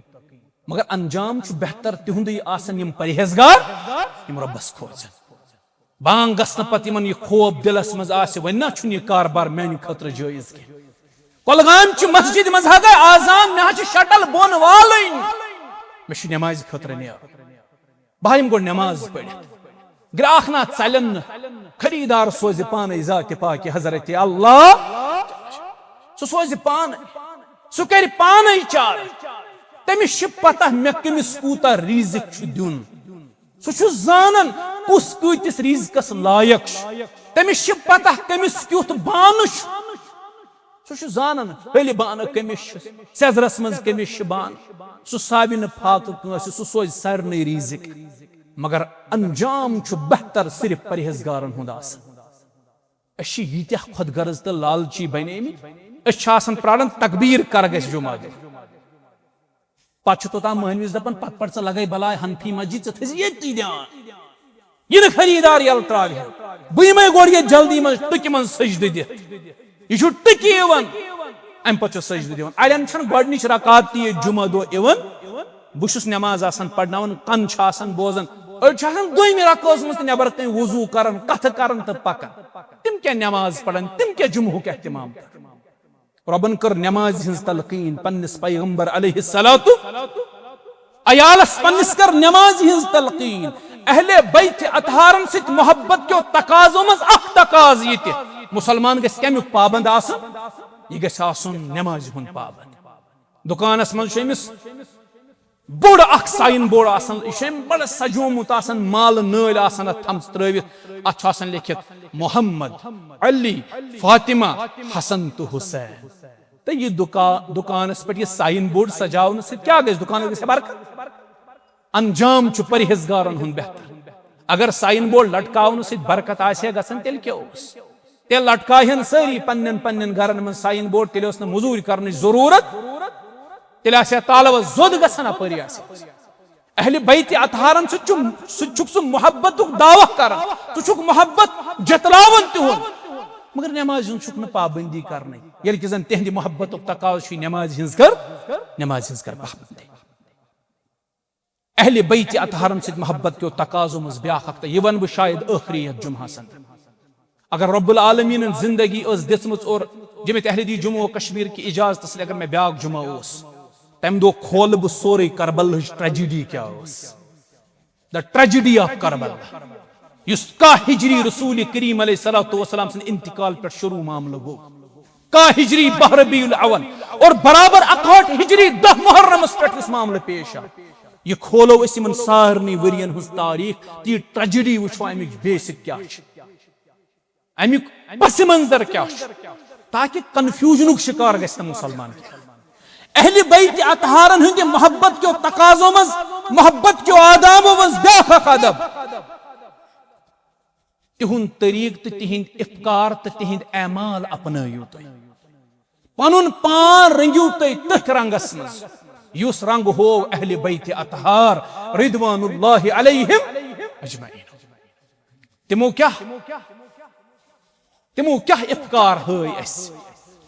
मगर अंजाम बेहतर तिहुंद आसन यम परहेजगार यम रबस खोजन बांग गसन पत यमन यह खौफ दिलस मज आसे वना छुन यह कारबार मेन खतर जायज के कोलगाम च मस्जिद मज हगा आजान मे शटल बोन वालन मे नमाज खतर ने बह गो नमाज पढ़ ग्राहक ना चलन खरीदार सोज पान जात पाक हजरत अल्लाह सह सोज पान सह कर पान चार तमिस पता मे कमिस कूता रिज़्क़ दिन सह जानन कुस कतिस रिज़्क़स लायक तमिस पता कमिस क्युत बान सह जानन हल बान कमिस सेजरस मज कमिस बान सह सावि न फाक सह सोज सारे रिज़्क़ मगर अंजाम बेहतर सिर्फ परहेजगारन हुंद यीत्या खुद गर्ज तो लालची बन प्राण तकबीर कर जुमा पे तोताम महनविस दपान पत पड़ लगे बलाय हनफी मस्जिद ये ध्यान यह खरीदार यल त्रा बह गोड़ ये जल्दी मज टुक मन सजद दिख यह टुकी अम पे सजद दिवान अड़न गोडनिच रकात ती जुमा दो इवन बहुत नमाज आसान पढ़नावन कन बोजन दोमी रकात मज नबर कहीं वजू कर कथ कर तो पकन तिम क्या नमाज पढ़न तिम क्या जुमहुक एहतमाम रबन कर नमाज हिंज तलकीन पन्निस पैगंबर अलैहिस्सलातु अयालस पन्निस कर नमाज हिंज तलकीन अहले बैत अतहारन सित मोहब्बत के तकाजो मज अख तकाज ये मुसलमान गस कमुक पाबंद आसन यह गस आसन नमाज हुंद पाबंद दुकानस मज अमिस बोड़ अख साइन बोर्ड आसन यह बड़ सजोमुत आसन माल नल आसन थम त्रवित अत लिखित मोहम्मद अली फातिमा हसन तो हुसैन तो यह दुकानस पे साइन बोर्ड सजावन से क्या गई दुकान बरकत अंजाम परहेजगारन हुंद बेहतर अगर साइन बोर्ड लटकावन से बरकत आसे गसन तेल क्या तेल लटकाहन सारी पन्न पन्न गरन मन साइन बोर्ड तेल मजूरी करने जरूरत तेल तालव जोद गसन अपरी अहले बैत अतहारन सह मोहब्बत दावा कर मोहब्बत जतलावन तुहद मगर नमाज हुंद पाबंदी करने ये कि जन तिहंद मोहब्बत तकाज नमाज हिंज कर पाबंदी अहले बैत अतहारन सह मोहब्बत के तकाजो मज ब्याख यह वन बह शायद आखिरी जुम्हा अगर रब्बुल आलमीन जिंदगी दिसमुच और जमित अहले जम्मू कश्मीर की इजाजत अगर मैं ब्याक जुम्मा तम दो खोल बह सोरे करबल ट्रेजिडी क्या द ट्रेजिडी ऑफ करबल का हिजरी रसूल करीम अलैहिस्सलाम से इंतकाल पर शुरू मामला गो का हिजरी 12 रबीउल अव्वल और बराबर 61 हिजरी 10 मुहर्रम पर इस मामले पेश आ यह खोलो इन सारनी वरियन हज तारीख ती ट्रेजिडी वो अमिक बेसिक क्या अमिक पस मंजर क्या ताकि कन्फ्यूजन शिकार गि मुसलमान अहले बैत अतहारन हंद मोहब्बत के तकाजो मज मोहब्बत के आदाबो मज ब्याख अदब तिहुंद तरीक तो तिहिंद इफ्कार तो तिहिंद ऐमाल अपनायु तुम पनुन पान रंगियो तथ रंगस मज युस रंग हो अहले बैत अतहार रिदवानुल्लाहि अलैहिम अजमईन तिमो क्या तिमो क्या इफ्कार हय अस,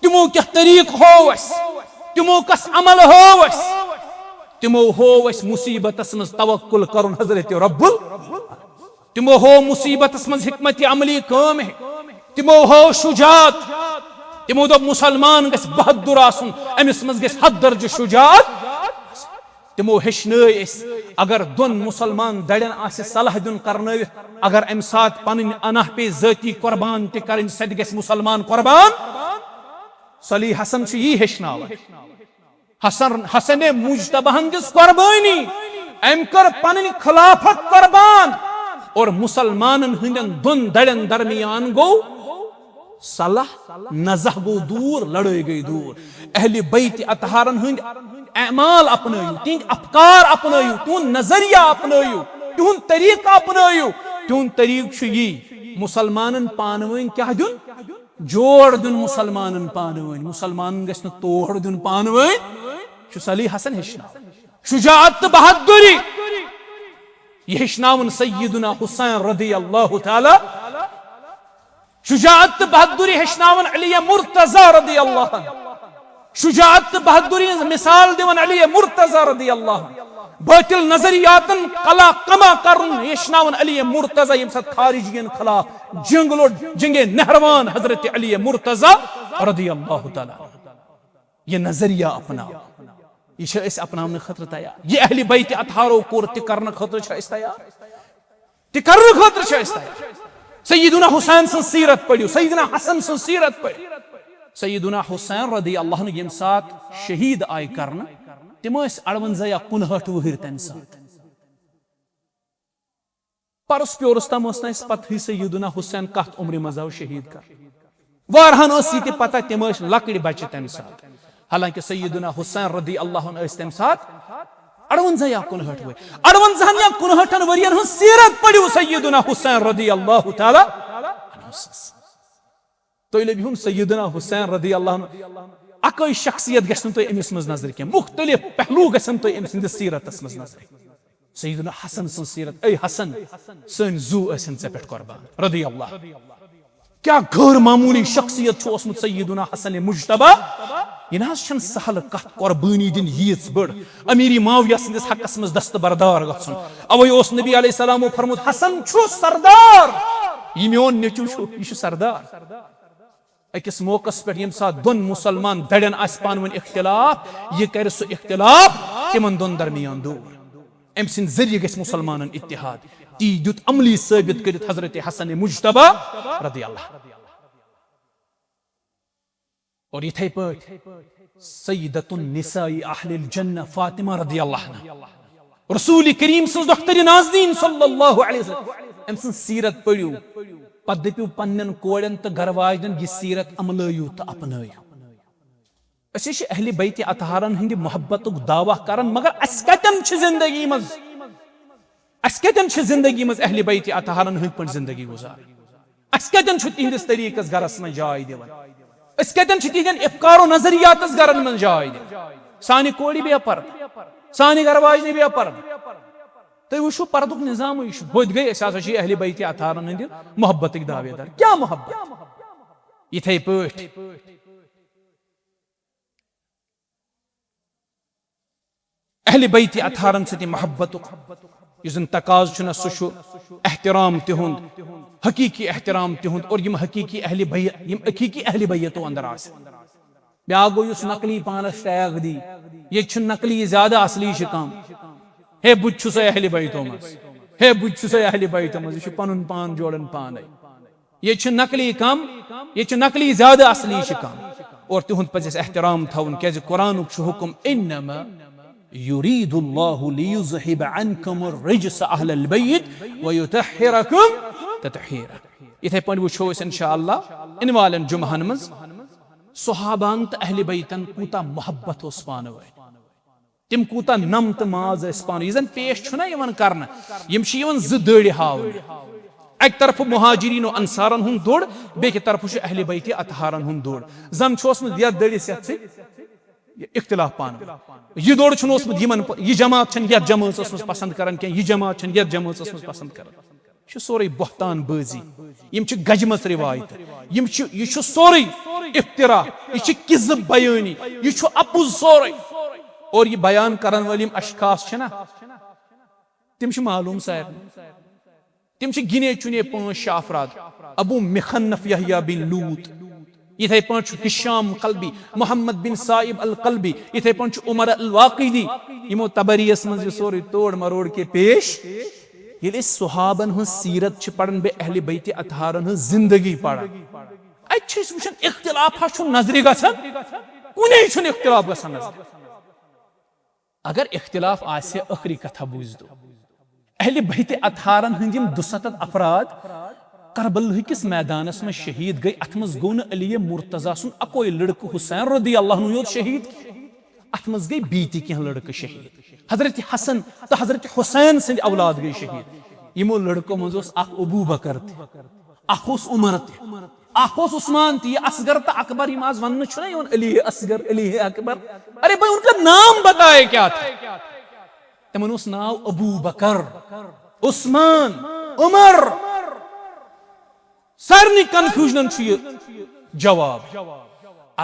तिमो क्या तरीक हो अस, तिमो कस अमल हो अस, तिमो हो अस मुसीबतस मज तवक्कुल करुन हजरत रब्बुल, तिमो हो मुसीबतस मज हिकमत अमली काम है, तिमो हो शुजात, तिमो दो मुसलमान गस बहादुर आसन, अमिस मज गस हद दर्ज शुजात, तिमो हेचन अगर दोन मुसलमान दड़न आसे सलाह दिन करनवित, अगर अम सात पन अनाह पे जाती कुर्बान ते करन सद गस मुसलमान कुर्बान। सली हसन यी हेचनाव हसन मुजतबाहन दिस कुर्बानी, अम कर पन खिलाफत कुर्बान और मुसलमानन हंदन दोन दड़न दरमियान गो सलाह, नजह गो दूर, लड़ाई गई दूर। अहले बैत अतहारन हंद अमाल अपनायु, तिहंद अफकार अपनायु, तिहुंद नजरिया अपनायु, तिहुंद तरीका अपनायु। तिहुंद तरीक यी मुसलमानन पानवन क्या दिन जोड़ दिन, मुसलमानन पानवन, मुसलमान गस न तोड़ दिन पानवन। सली हसन हेचना शुजाअत बहादुरी यह हेचनावन सय्यदुना हुसैन रदी अल्लाह तआला, शुजाअत बहादुरी हेचनावन अली मुर्तजा रदी अल्लाह, शुजाअत बहादुरी मिसाल दिवन अली मुर्तजा रदी अल्लाह, बातिल नजरियातन कला कमा करन हेचनावन अली मुर्तजा, यम सत खारिजियन खिलाफ जंग लड़, जंगे नहरवान हजरत अली मुर्तजा रदी अल्लाह तआला। ये नजरिया अपनाओ, ये अपनाने खतर तैयार, ये अहले बैत अतहारो कोर ति करने खतर तैयार, ति करने खतर तैयार। सय्यदुना हुसैन सन सीरत पढ़ियो, सय्यदुना हसन सन सीरत पढ़ियो। सय्यदुना हुसैन रदी अल्लाह ने यम साथ शहीद आय करना, तिम 58 या 59 वहर तम साथ परस प्योरस तम पत सय्यदुना हुसैन कत उम्र मज आव शहीद कर, वारहन ये पता तिम लकड़ बच्चे तम साथ। हालांकि सय्यदुना हुसैन रदी अल्लाह तम साथ 58 या 59 वर, 58 या 59 वरियन हन सीरत पढ़ियो सय्यदुना हुसैन रदी अल्लाह तआला। तो लबिहुन सय्यदुना हुसैन रदी अल्लाह अकई शख्सियत गसन तो अमिस मज नजर के, मुख्तलिफ पहलू गसन तो अम सिंद सीरतस मज नजर। सय्यदुना हसन सन सीरत, ऐ हसन सन जू असन से पेट कुर्बान रदी अल्लाह। क्या गैर मामूली शख्सियत छ ओसमुत सय्यदुना हसन मुजतबा। यह ना सहल कत कुर्बानी दिन यीज बड़, अमीरी माविया सिंदिस हकस मज दस्तबरदार गसन। अवै ओस नबी अलैहिस्सलाम फरमुत हसन छु सरदार, यह मोन नेचू छु, यह सरदार। अकिस मौकस पे यम साथ दोन मुसलमान दड़न आस पानवन इख्तिलाफ, यह कर सो इख्तिलाफ तिमन दोन दरमियान दूर। अम सिंद जरिए गस मुसलमानन इत्तिहाद, ती दुत अमली साबित करित हजरत हसन मुजतबा रदी अल्लाह। और इथे पे सय्यदतुन निसाई अहलिल जन्नह फातिमा रदी अल्लाह अन्हा, रसूल करीम सं दोख्तर नाज़नीन सल्लल्लाहु अलैहि वसल्लम अम सिंद सीरत पढ़ियो, पत दपियो पन्न कोड़न तो गरवाजन यह सीरत अमलयू तो अपनायू। अस अहले बैत अतहारन हंद मोहब्बत दावा करन, मगर अस कतन जिंदगी मज, अस कतन जिंदगी मज अहले बैत अतहारन हंद पे जिंदगी गुजार, अस कतन तिहंदिस तरीकस गरस में जाय दिवन, अस कतन तिहंदन इफ्कारो नजरियातस गरन में जाय दिवन। सानि कोड़ी बे पर्द, सानि गरवाजन बे पर्द, तो वो पर्दुक निजाम बोध गई अहले बैत अतहारन हंद मोहब्बत दावेदार। क्या मोहब्बत इथे पे अहले बैत अतहारन सति मोहब्बत युजन तकाज छुना सु एहतराम तिहुंद, हकीकी एहतराम तिहुंद, और यम हकीकी अहले बैतो अंदर आस। ब्या गो युस नकली पानस टैग दी, ये छु नकली ज्यादा असली कम। हे बुझ से अहले बैतो मज, हे बुझ से अहले बैतो मज, यह पनुन पान जोड़न पान, ये छु नकली कम, ये छु नकली ज्यादा असली कम। और तिहुंद पजस एहतराम थवन, क्या कुरान हुकुम इन्नमा युरीदुल्लाहु लियुज़हिब अन्कुमुर रिज्स अहलल बैत व युतहिरकुम ततहीरा। इथे पे वो इंशाअल्लाह इन वालन जुमहन मज सहाबान तो अहले बैतन कूता मोहब्बत उस पान वे, तिम कूता नम तो माज पान यन पेश छुना यवन करना, यम ज दड़ हावन। एक तरफ मुहाजिरीन अंसारन हुन दौड़, बेक तरफ अहले बैत अतहारन हुन दौड़। जन ये दड़िस ये इख्तिलाफ पान, यह दौड़ यह जमात यह जमात पसंद कर, यह जमात यह जमात पसंद कर। सोरे बहतान बाजी यम गजमस रिवायत यह सोरे इफ्तिरा यह किज़्ब बयानी यह अपुज सोरे और यह बयान करन वाली अशखास ना तिम मालूम सारे तिम गिने चुने 5 अफराद अबू मिखन्नफ यहया बिन लूत इथे पे हिशाम कल्बी मोहम्मद बिन साइब अल कल्बी इथे पे उमर अल वाकिदी यमो तबरियस मज सोरे तोड़ मरोड़ के पेश ये सुहाबन हज सीरत पढ़न बे अहले बैत अतहारन हज जिंदगी पढ़ा वुचान इख्तिलाफा नजर कुने इख्तिलाफ गसान अगर इख्तिलाफ आसे आखरी कथा बूझ दो अहले बैत अतहारन हंद 200 अफराद करबल किस मैदानस में शहीद गई अत मज गो अली मुर्तजा सुन अकोई लड़क हुसैन रदी अल्लाह योत शहीद अत मज गई बीती कह लड़क शहीद हजरत हसन तो हजरत हुसैन सिंध औलाद गई शहीद यमो लड़कों मज अबू बकर उमर उस्मान असगर तो अकबर यम आज वन अली असगर अली अकबर अरे भाई उनका नाम बताए क्या था तमन नाव अबू बकर उस्मान उमर सारनी कन्फ्यूजन जवाब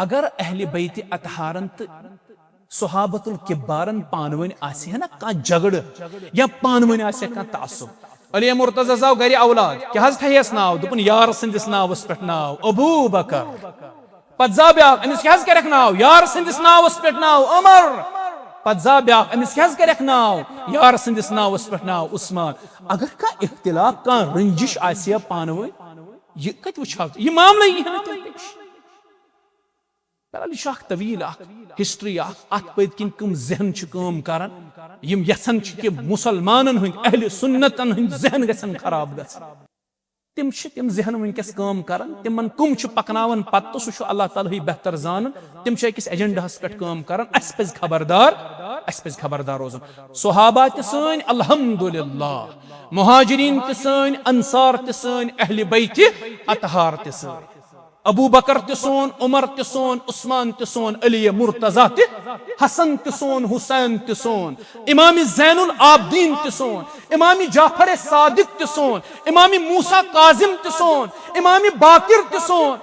अगर अहले बैत अतहारन तो सुहाबतुल किबारन पानवन आसे ना कह झगड़ या पानवन आसे कह तासुब अली मुर्तजा जाव घर औलाद क्या थयस नाव दुपन यार सिंदिस नावस पे नाव अबू बकर पत जा ब्या अमिस क्या करक नाव यार सिंदिस नावस पे नाव उमर पत जा ब्या अमिस क्या करक नाव यार सिंदिस नावस पे नाव उस्मान अगर का इख्तिलाफ का रंजिश आसे पानवन ये कत वुछा ये मामला ये है यह तवील हिस्ट्री अत पद किन कम जहन काम करान यम यसन कि मुसलमानन हंद अहले सुन्नतन हंद जहन गसन खराब गसन तिम जहन वनकस काम करान तिमन कुम पकनावन पत तो सह अल्लाह ताला ही बेहतर जान तिम अकिस एजेंडाहस पे काम करान अस पज खबरदार रोजन सुहाबा त सन अल्हम्दुलिल्लाह मुहाजिरीन त सन अंसार त सन अहले बैत अतहार त सन अबू बकर तिसोन उमर तिसोन उस्मान तिसोन अली मुर्तजा हसन तिसोन हुसैन तिसोन इमाम ज़ैनुल आबदीन तिसोन इमाम जाफर सादिक तिसोन इमाम मूसा काजिम तिसोन इमाम बाकिर तिसोन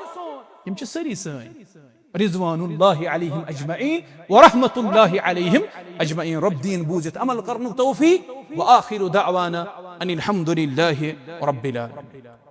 यम सारी सन रिज़वानुल्लाहि अलैहिम अजमईन व रहमतुल्लाहि अलैहिम अजमईन रब दीन बूझत अमल करनु तौफीक व आखिरु दअवाना अनिल हम्दुलिल्लाहि रब्बिल आलमीन।